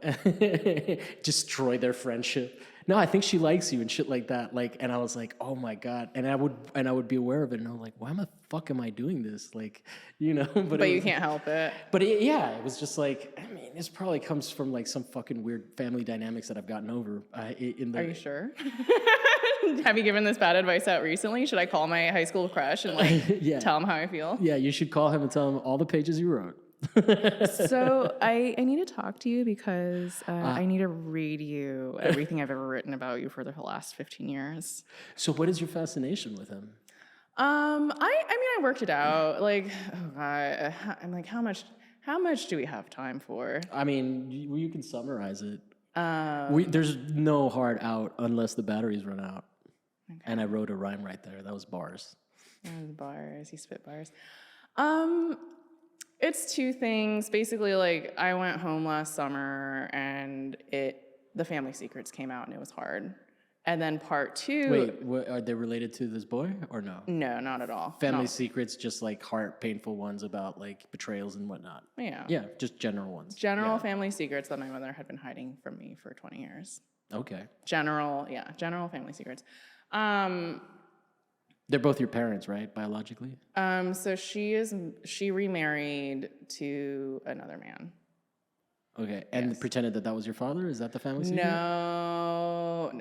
Destroy their friendship. No, I think she likes you and shit like that. Like, and I was like, oh my God. And I would be aware of it, and I'm like, why the fuck am I doing this? Like, you know, but you can't help it. But yeah, it was just like, I mean, this probably comes from like some fucking weird family dynamics that I've gotten over. Are you sure? Have you given this bad advice out recently? Should I call my high school crush and like tell him how I feel? Yeah, you should call him and tell him all the pages you wrote. So I need to talk to you because I need to read you everything I've ever written about you for the last 15 years. So what is your fascination with him? I mean, I worked it out. Like, oh God, I'm like, how much do we have time for? I mean, you can summarize it. There's no hard out unless the batteries run out. Okay. And I wrote a rhyme right there. That was bars. That was bars. He spit bars. It's two things. Basically, like, I went home last summer and the family secrets came out and it was hard. And then part two. Wait, are they related to this boy or no? No, not at all. Family secrets, just like painful ones about like betrayals and whatnot. Yeah. Yeah, just general ones. General family secrets that my mother had been hiding from me for 20 years. Okay. General family secrets. They're both your parents, right? Biologically? So she remarried to another man. Okay, and pretended that was your father? Is that the family secret? No.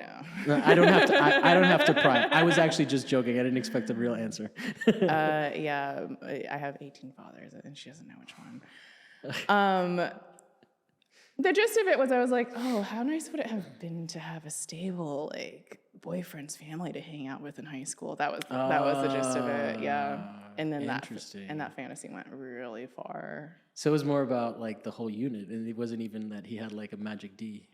I don't have to. I don't have to pry. I was actually just joking. I didn't expect a real answer. Yeah, I have 18 fathers, and she doesn't know which one. The gist of it was, I was like, oh, how nice would it have been to have a stable like boyfriend's family to hang out with in high school? That was the gist of it. Yeah, and then that fantasy went really far. So it was more about like the whole unit, and it wasn't even that he had like a magic D.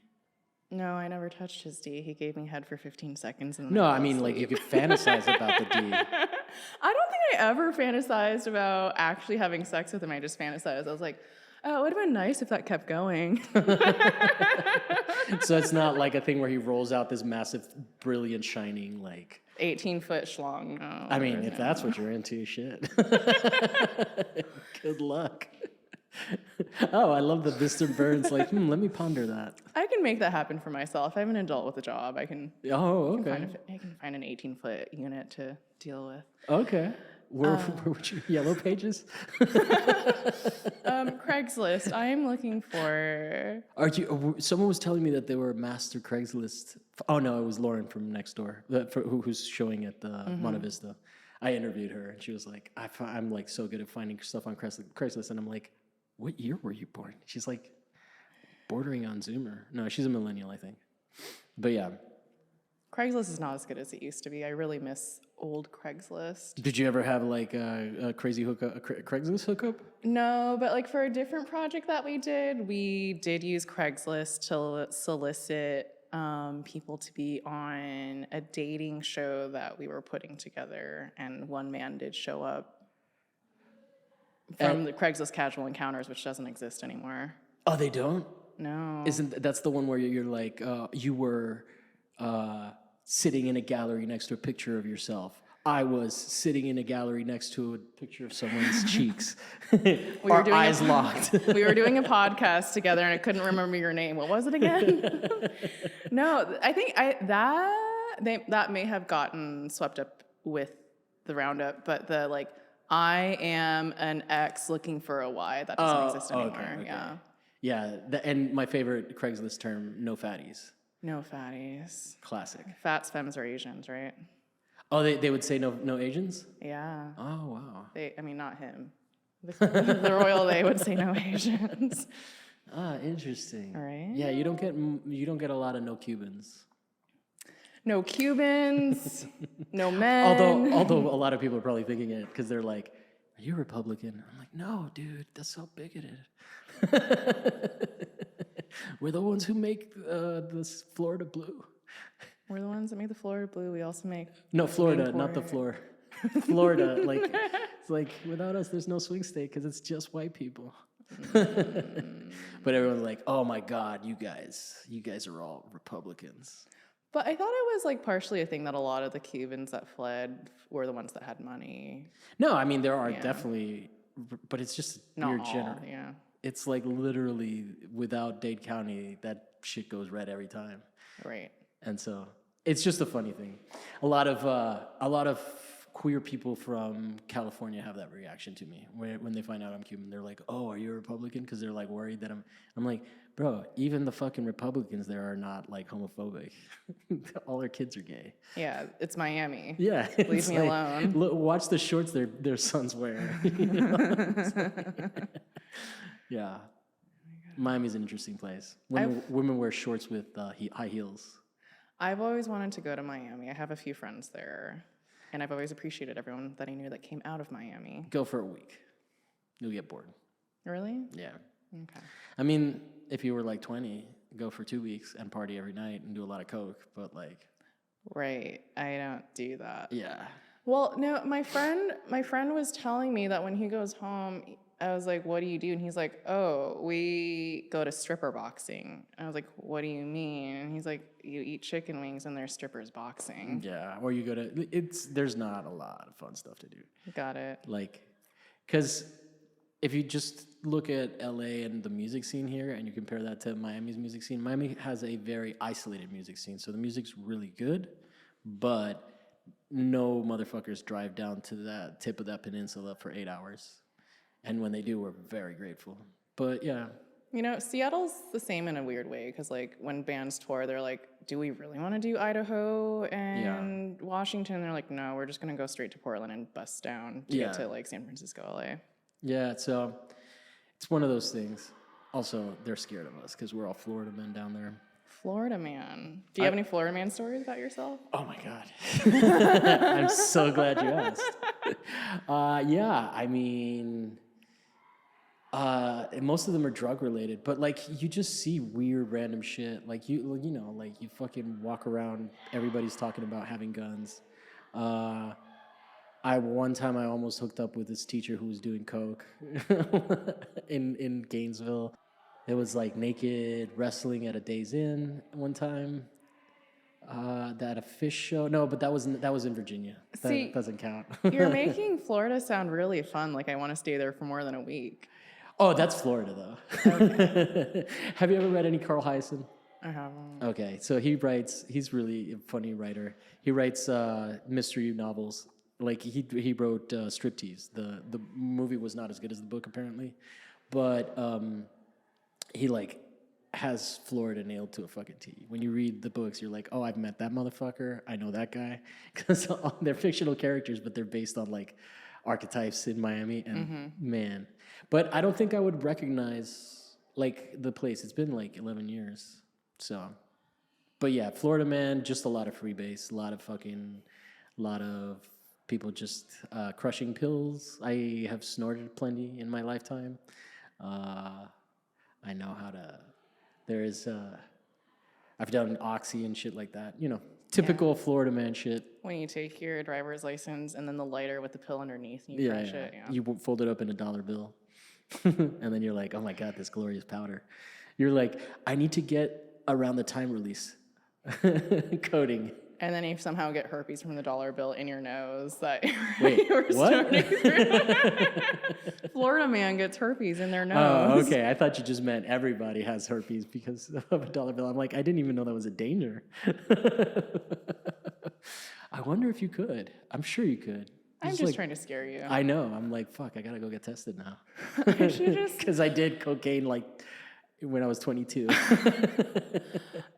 No, I never touched his D. He gave me head for 15 seconds. And no, I mean, like, you could fantasize about the D. I don't think I ever fantasized about actually having sex with him. I just fantasized. I was like, oh, it would have been nice if that kept going. So it's not like a thing where he rolls out this massive, brilliant, shining, like... 18-foot schlong. No, I mean, if that's what you're into, shit. Good luck. Oh, I love the distant burns. Like, let me ponder that. I can make that happen for myself. I'm an adult with a job. I can. Oh, okay. I can find an 18-foot unit to deal with. Okay. Where would you? Yellow Pages. Craigslist. I am looking for. Are you? Someone was telling me that they were master Craigslist. Oh no, it was Lauren from next door, who's showing at the Monte Vista. I interviewed her, and she was like, "I'm like so good at finding stuff on Craigslist," and I'm like, what year were you born? She's like bordering on Zoomer. No, she's a millennial, I think. But yeah. Craigslist is not as good as it used to be. I really miss old Craigslist. Did you ever have like a crazy hookup, a Craigslist hookup? No, but like for a different project that we did use Craigslist to solicit people to be on a dating show that we were putting together, and one man did show up from the Craigslist Casual Encounters, which doesn't exist anymore. Oh, they don't? No. That's the one where you're like, you were sitting in a gallery next to a picture of yourself. I was sitting in a gallery next to a picture of someone's cheeks. Our eyes locked. We were doing a podcast together, and I couldn't remember your name. What was it again? No, I think that may have gotten swept up with the roundup, but the like, I am an X looking for a Y, that doesn't exist anymore. Okay. Yeah. Yeah, and my favorite Craigslist term, no fatties. No fatties. Classic. Fats, femmes, or Asians, right? Oh, they would say no Asians? Yeah. Oh, wow. Not him. The royal they would say no Asians. Ah, interesting. Right? Yeah, you don't get a lot of no Cubans. No Cubans, no men. Although a lot of people are probably thinking it because they're like, "Are you Republican?" I'm like, "No, dude, that's so bigoted." We're the ones who make this Florida blue. We're the ones that make the Florida blue. We also make Florida, not the floor. Florida, it's like without us, there's no swing state because it's just white people. But everyone's like, "Oh my God, you guys are all Republicans." But I thought it was like partially a thing that a lot of the Cubans that fled were the ones that had money. No, I mean there are definitely, but it's just Not weird all, general. yeah. It's like literally without Dade County, that shit goes red every time. Right. And so it's just a funny thing. A lot of queer people from California have that reaction to me when they find out I'm Cuban. They're like, "Oh, are you a Republican?" Because they're like worried that I'm like, bro, even the fucking Republicans there are not like homophobic. All their kids are gay. Yeah, it's Miami. Yeah, Leave me alone. Watch the shorts their sons wear. Yeah, Miami's an interesting place. Women wear shorts with high heels. I've always wanted to go to Miami. I have a few friends there, and I've always appreciated everyone that I knew that came out of Miami. Go for a week. You'll get bored. Really? Yeah. Okay. I mean, if you were like 20, go for 2 weeks and party every night and do a lot of coke, but like... Right. I don't do that. Yeah. Well, no, my friend was telling me that when he goes home, I was like, "What do you do?" And he's like, "Oh, we go to stripper boxing." And I was like, "What do you mean?" And he's like, "You eat chicken wings and there's strippers boxing." Yeah, or you go to... There's not a lot of fun stuff to do. Got it. Like, because if you just look at LA and the music scene here and you compare that to Miami's music scene, Miami has a very isolated music scene. So the music's really good, but no motherfuckers drive down to that tip of that peninsula for 8 hours. And when they do, we're very grateful. But yeah. You know, Seattle's the same in a weird way because, like, when bands tour, they're like, "Do we really want to do Idaho and Washington?" And they're like, "No, we're just going to go straight to Portland and bust down to get to, like, San Francisco, LA." Yeah, so it's one of those things. Also, they're scared of us because we're all Florida men down there. Florida man. Do you have any Florida man stories about yourself? Oh, my God. I'm so glad you asked. Yeah, I mean... most of them are drug related, but like you just see weird random shit. Like you know, like you fucking walk around, everybody's talking about having guns. One time I almost hooked up with this teacher who was doing coke in Gainesville. It was like naked wrestling at a Days Inn one time. At a fish show. No, but that was in Virginia. That doesn't count. You're making Florida sound really fun. Like I want to stay there for more than a week. Oh, that's Florida, though. Okay. Have you ever read any Carl Hyacin? I haven't. Okay, so he's really a funny writer. He writes mystery novels. Like, he wrote Striptease. The movie was not as good as the book, apparently. But he, like, has Florida nailed to a fucking T. When you read the books, you're like, oh, I've met that motherfucker. I know that guy. Because they're fictional characters, but they're based on, like, archetypes in Miami. And, man... But I don't think I would recognize, like, the place. It's been, like, 11 years. So, but yeah, Florida man, just a lot of freebase, a lot of people just crushing pills. I have snorted plenty in my lifetime. I know how to, there is, I've done Oxy and shit like that. You know, typical Florida man shit. When you take your driver's license and then the lighter with the pill underneath and you crush it. Yeah. You fold it up in a dollar bill. And then you're like, oh my God, this glorious powder. You're like, I need to get around the time release coding. And then you somehow get herpes from the dollar bill in your nose that Wait, you were what? snorting through. Florida man gets herpes in their nose. Oh, okay. I thought you just meant everybody has herpes because of a dollar bill. I'm like, I didn't even know that was a danger. I wonder if you could. I'm sure you could. I'm just trying to scare you. I know. I'm like, fuck, I gotta go get tested now. I should just... Because I did cocaine like when I was 22.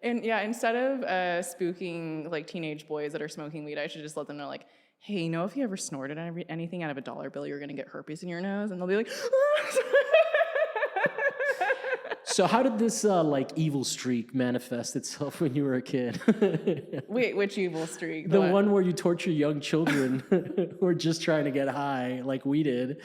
And yeah, instead of spooking like teenage boys that are smoking weed, I should just let them know like, hey, you know, if you ever snorted anything out of a dollar bill, you're gonna get herpes in your nose, and they'll be like. So how did this like evil streak manifest itself when you were a kid? Wait, which evil streak? The one where you torture young children who are just trying to get high, like we did.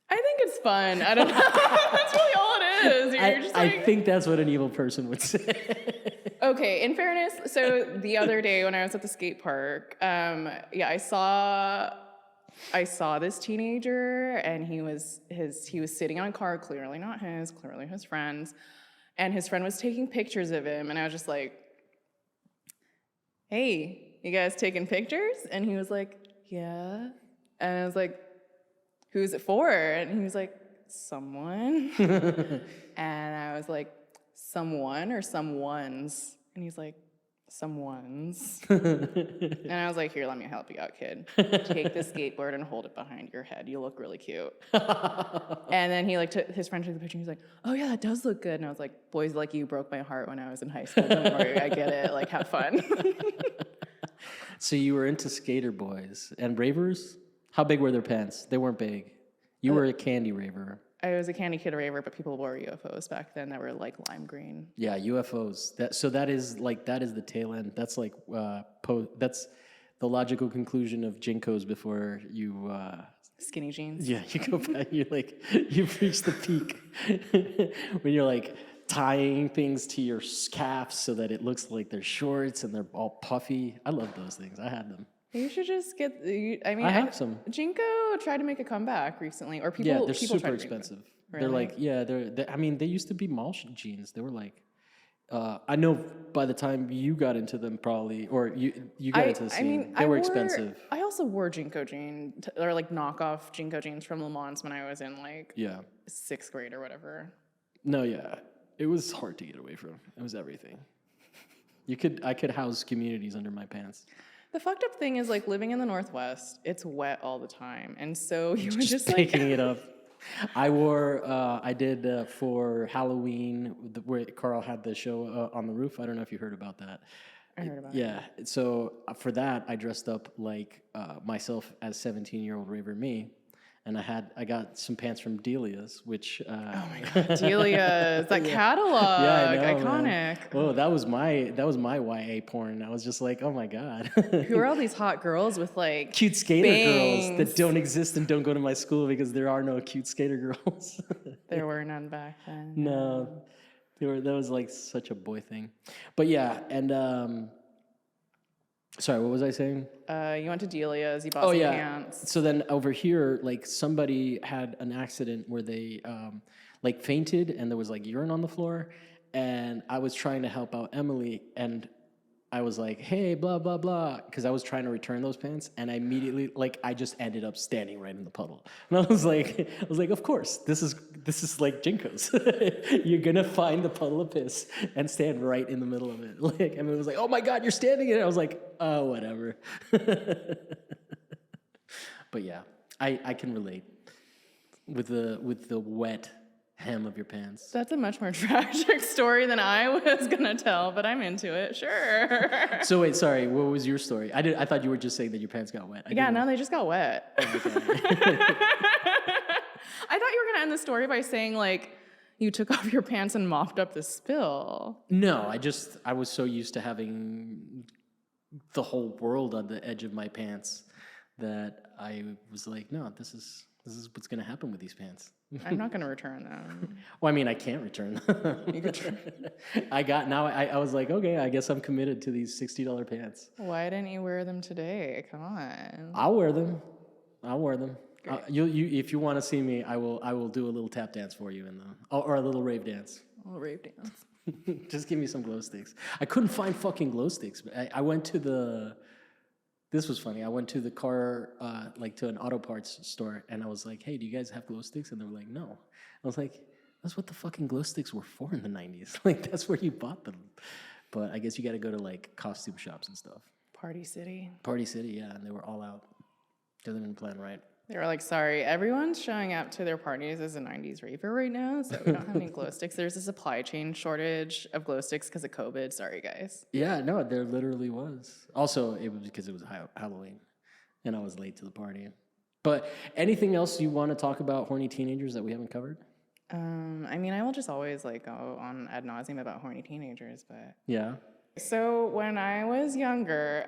I think it's fun. I don't know. That's really all it is. You're just like... I think that's what an evil person would say. Okay, in fairness, so the other day when I was at the skate park, I saw this teenager, and he was sitting on a car, clearly not his, clearly his friend's, and his friend was taking pictures of him, and I was just like, hey, you guys taking pictures? And he was like, yeah. And I was like, who's it for? And he was like, someone. And I was like, someone or someones? And he's like, someone's. And I was like, here, let me help you out, kid. Take the skateboard and hold it behind your head. You look really cute. And then he like his friend took the picture and he's like, oh yeah, that does look good. And I was like, boys like you broke my heart when I was in high school. Don't worry, I get it. Like, have fun. So you were into skater boys and ravers? How big were their pants? They weren't big. You were a candy raver. I was a candy kid raver, but people wore UFOs back then that were like lime green. Yeah, UFOs. That is the tail end. That's like that's the logical conclusion of Jinkos before you skinny jeans. Yeah, you go back. You're like you've reached the peak when you're like tying things to your calves so that it looks like they're shorts and they're all puffy. I love those things. I had them. You should just get. I have some. Jinko tried to make a comeback recently, or people. Yeah, they're people super expensive. Really? They're like, I mean, they used to be mall jeans. They were like, I know by the time you got into them, probably, or you got into the scene, they were expensive. I also wore Jinko jeans, or like knockoff Jinko jeans from Le Mans when I was in like 6th grade or whatever. No, yeah, it was hard to get away from. It was everything. I could house communities under my pants. The fucked up thing is, like, living in the Northwest, it's wet all the time. And so you were just picking it up. I did for Halloween, where Carl had the show on the roof. I don't know if you heard about that. I heard about it. Yeah. So for that, I dressed up like myself as 17-year-old raver me. And I got some pants from Delia's, which... oh my God, Delia's, that catalog, yeah, I know, iconic. Man. Oh, that was my YA porn. I was just like, oh my God. Who are all these hot girls with like cute skater bangs. Girls that don't exist and don't go to my school because there are no cute skater girls. There were none back then. No, that was like such a boy thing. But yeah, and sorry, what was I saying? You went to Delia's, you bought some pants. So then over here, like somebody had an accident where they like fainted and there was like urine on the floor. And I was trying to help out Emily and I was like, hey, blah, blah, blah. Because I was trying to return those pants. And I immediately, like, I just ended up standing right in the puddle. And I was like, of course, this is like Jinkos. You're going to find the puddle of piss and stand right in the middle of it. Like, Emily was like, oh my God, you're standing in it. I was like, oh, whatever. But yeah, I can relate with the wet hem of your pants. That's a much more tragic story than I was gonna tell, but I'm into it. Sure. So wait, sorry. What was your story? I thought you were just saying that your pants got wet. No, they just got wet. Oh, okay. I thought you were gonna end the story by saying like you took off your pants and mopped up the spill. No, I was so used to having the whole world on the edge of my pants that I was like, no, this is This is what's gonna happen with these pants. I'm not gonna return them. Well, I mean, I can't return them. You could try. I was like, okay, I guess I'm committed to these $60 pants. Why didn't you wear them today? Come on. I'll wear them. If you want to see me, I will do a little tap dance for you in them, or a little rave dance. I'll rave dance. Just give me some glow sticks. I couldn't find fucking glow sticks. But I went to this was funny. I went to the car, to an auto parts store, and I was like, hey, do you guys have glow sticks? And they were like, no. I was like, that's what the fucking glow sticks were for in the 90s. Like, that's where you bought them. But I guess you got to go to, like, costume shops and stuff. Party City. Party City, yeah, and they were all out. Doesn't even plan right. They were like, sorry, everyone's showing up to their parties as a 90s raver right now, so we don't have any glow sticks. There's a supply chain shortage of glow sticks because of COVID. Sorry, guys. Yeah, no, there literally was. Also, it was because it was Halloween, and I was late to the party. But anything else you want to talk about horny teenagers that we haven't covered? I mean, I will just always like go on ad nauseum about horny teenagers, but Yeah. so when I was younger,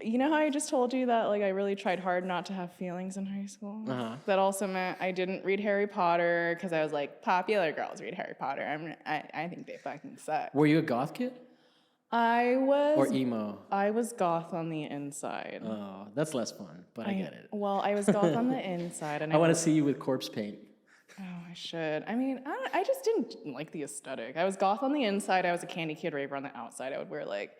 you know how I just told you that like I really tried hard not to have feelings in high school? Uh-huh. That also meant I didn't read Harry Potter because I was like, popular girls read Harry Potter. I think they fucking suck. Were you a goth kid or emo? I was goth on the inside. Oh, that's less fun, but I get it. Well, I was goth on the inside, and I want to see you with corpse paint. Oh, I should. I mean, I just didn't like the aesthetic. I was goth on the inside. I was a candy kid raver on the outside. I would wear like,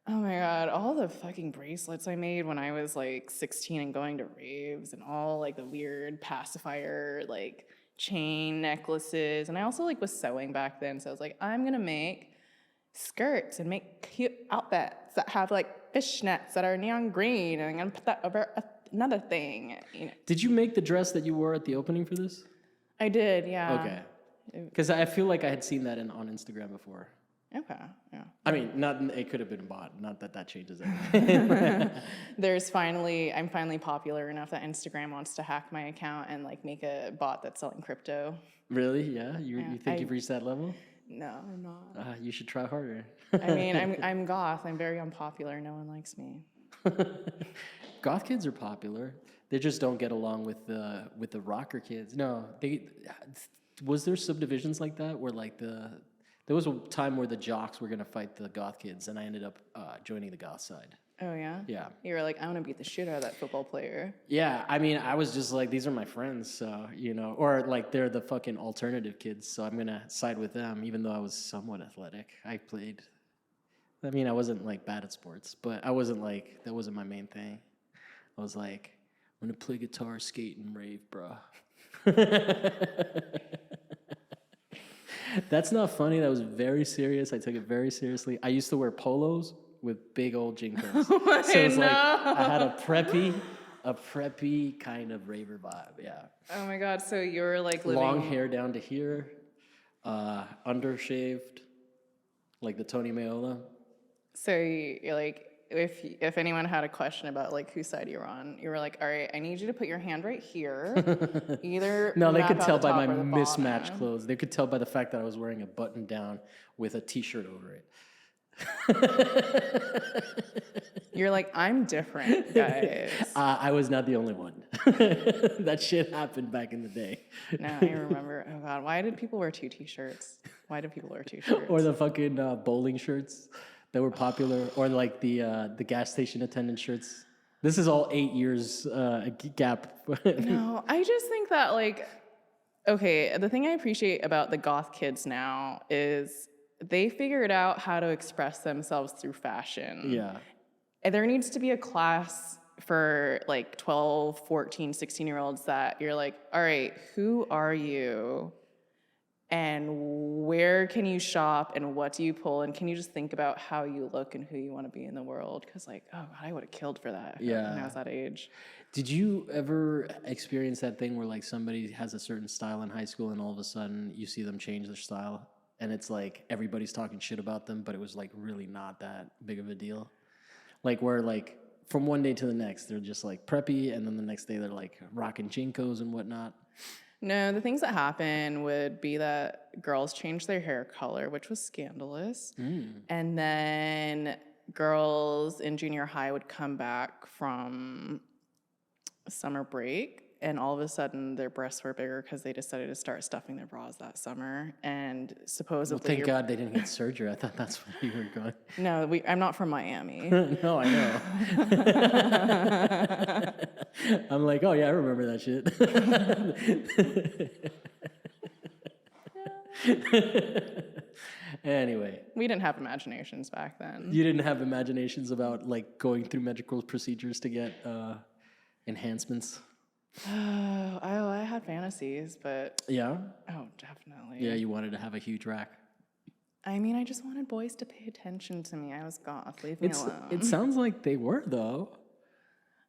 oh my God, all the fucking bracelets I made when I was like 16 and going to raves, and all like the weird pacifier like chain necklaces. And I also like was sewing back then. So I was like, I'm going to make skirts and make cute outfits that have like fishnets that are neon green. And I'm going to put that over another thing. You know. Did you make the dress that you wore at the opening for this? I did, yeah. Okay. Because I feel like I had seen that on Instagram before. Okay, yeah. I mean, it could have been bought. Not that changes anything. I'm finally popular enough that Instagram wants to hack my account and like make a bot that's selling crypto. Really? Yeah? You think you've reached that level? No, I'm not. You should try harder. I mean, I'm goth. I'm very unpopular. No one likes me. Goth kids are popular. They just don't get along with the rocker kids. No, was there subdivisions like that where like there was a time where the jocks were gonna fight the goth kids, and I ended up joining the goth side. Oh yeah? Yeah. You were like, I want to beat the shit out of that football player. Yeah, I mean, I was just like, these are my friends, so or like they're the fucking alternative kids, so I'm gonna side with them, even though I was somewhat athletic. I wasn't like bad at sports, but I wasn't like that wasn't my main thing. I was like, I'm gonna play guitar, skate, and rave, bro. That's not funny. That was very serious. I took it very seriously. I used to wear polos with big old jinkos. So it's like I had a preppy kind of raver vibe. Yeah. Oh my God. So you're like living long hair down to here, undershaved, like the Tony Mayola. So you're like, if anyone had a question about like whose side you're on, you were like, all right, I need you to put your hand right here. Either no, they map could out tell the by top my or the mismatched bottom. clothes. They could tell by the fact that I was wearing a button down with a t-shirt over it. You're like, I'm different, guys. I was not the only one. That shit happened back in the day. Now I remember. Oh God, why did people wear two T-shirts? Why did people wear two shirts? Or the fucking bowling shirts that were popular, or like the gas station attendant shirts. This is all 8 years gap. No, I just think that like, okay, the thing I appreciate about the goth kids now is they figured out how to express themselves through fashion. Yeah. And there needs to be a class for like 12, 14, 16-year-olds that you're like, all right, who are you? And where can you shop and what do you pull? And can you just think about how you look and who you want to be in the world? Because like, oh God, I would have killed for that when I was that age. Did you ever experience that thing where like somebody has a certain style in high school and all of a sudden you see them change their style and it's like everybody's talking shit about them, but it was like really not that big of a deal? Like where like from one day to the next, they're just like preppy and then the next day they're like rocking jinkos and whatnot. No, the things that happen would be that girls changed their hair color, which was scandalous. And then girls in junior high would come back from summer break, and all of a sudden their breasts were bigger because they decided to start stuffing their bras that summer. And Well, supposedly, thank God they didn't get surgery. I thought that's where you were going. no, I'm not from Miami. No, I know. I'm like, oh yeah, I remember that shit. Anyway, We didn't have imaginations back then. you didn't have imaginations about like going through medical procedures to get enhancements. I had fantasies, but Yeah, definitely. yeah, you wanted to have a huge rack. I mean, I just wanted boys to pay attention to me. I was goth. Leave me alone. It sounds like they were though.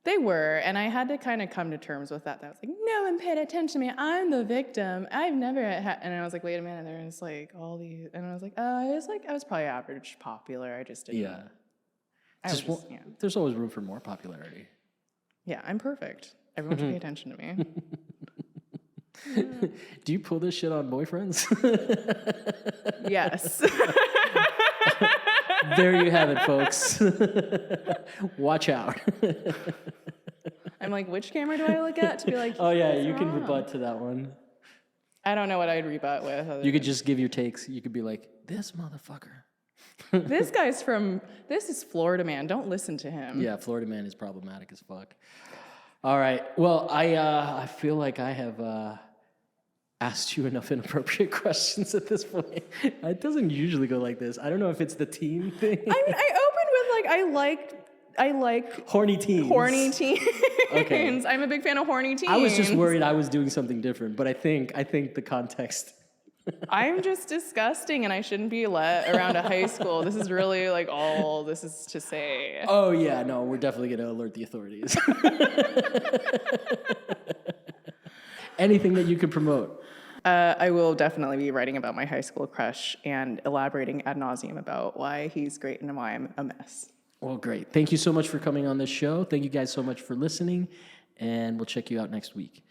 They were, and I had to kind of come to terms with that. That I was like, no one paid attention to me. I'm the victim. I've never had, and I was like, wait a minute. There's like all these, and I was like, I was probably average popular. I just didn't. Yeah. I was just, yeah. There's always room for more popularity. Yeah, I'm perfect. Everyone should pay attention to me. Do you pull this shit on boyfriends? Yes. There you have it, folks. Watch out. I'm like, which camera do I look at to be like? Oh yeah, "What's you can wrong?" rebut to that one. I don't know what I'd rebut with. You could just give your takes. You could be like, this motherfucker. This is Florida man. Don't listen to him. Yeah, Florida man is problematic as fuck. All right. Well, I feel like I have asked you enough inappropriate questions at this point. It doesn't usually go like this. I don't know if it's the teen thing. I mean, I opened with like, I like Horny teens. horny teens. Okay. I'm a big fan of horny teens. I was just worried I was doing something different, but I think the context. I'm just disgusting, and I shouldn't be let around a high school. This is really like all this is to say. Oh yeah, no, we're definitely gonna alert the authorities. Anything that you could promote? I will definitely be writing about my high school crush and elaborating ad nauseum about why he's great and why I'm a mess. Well, great. Thank you so much for coming on this show. Thank you guys so much for listening, and we'll check you out next week.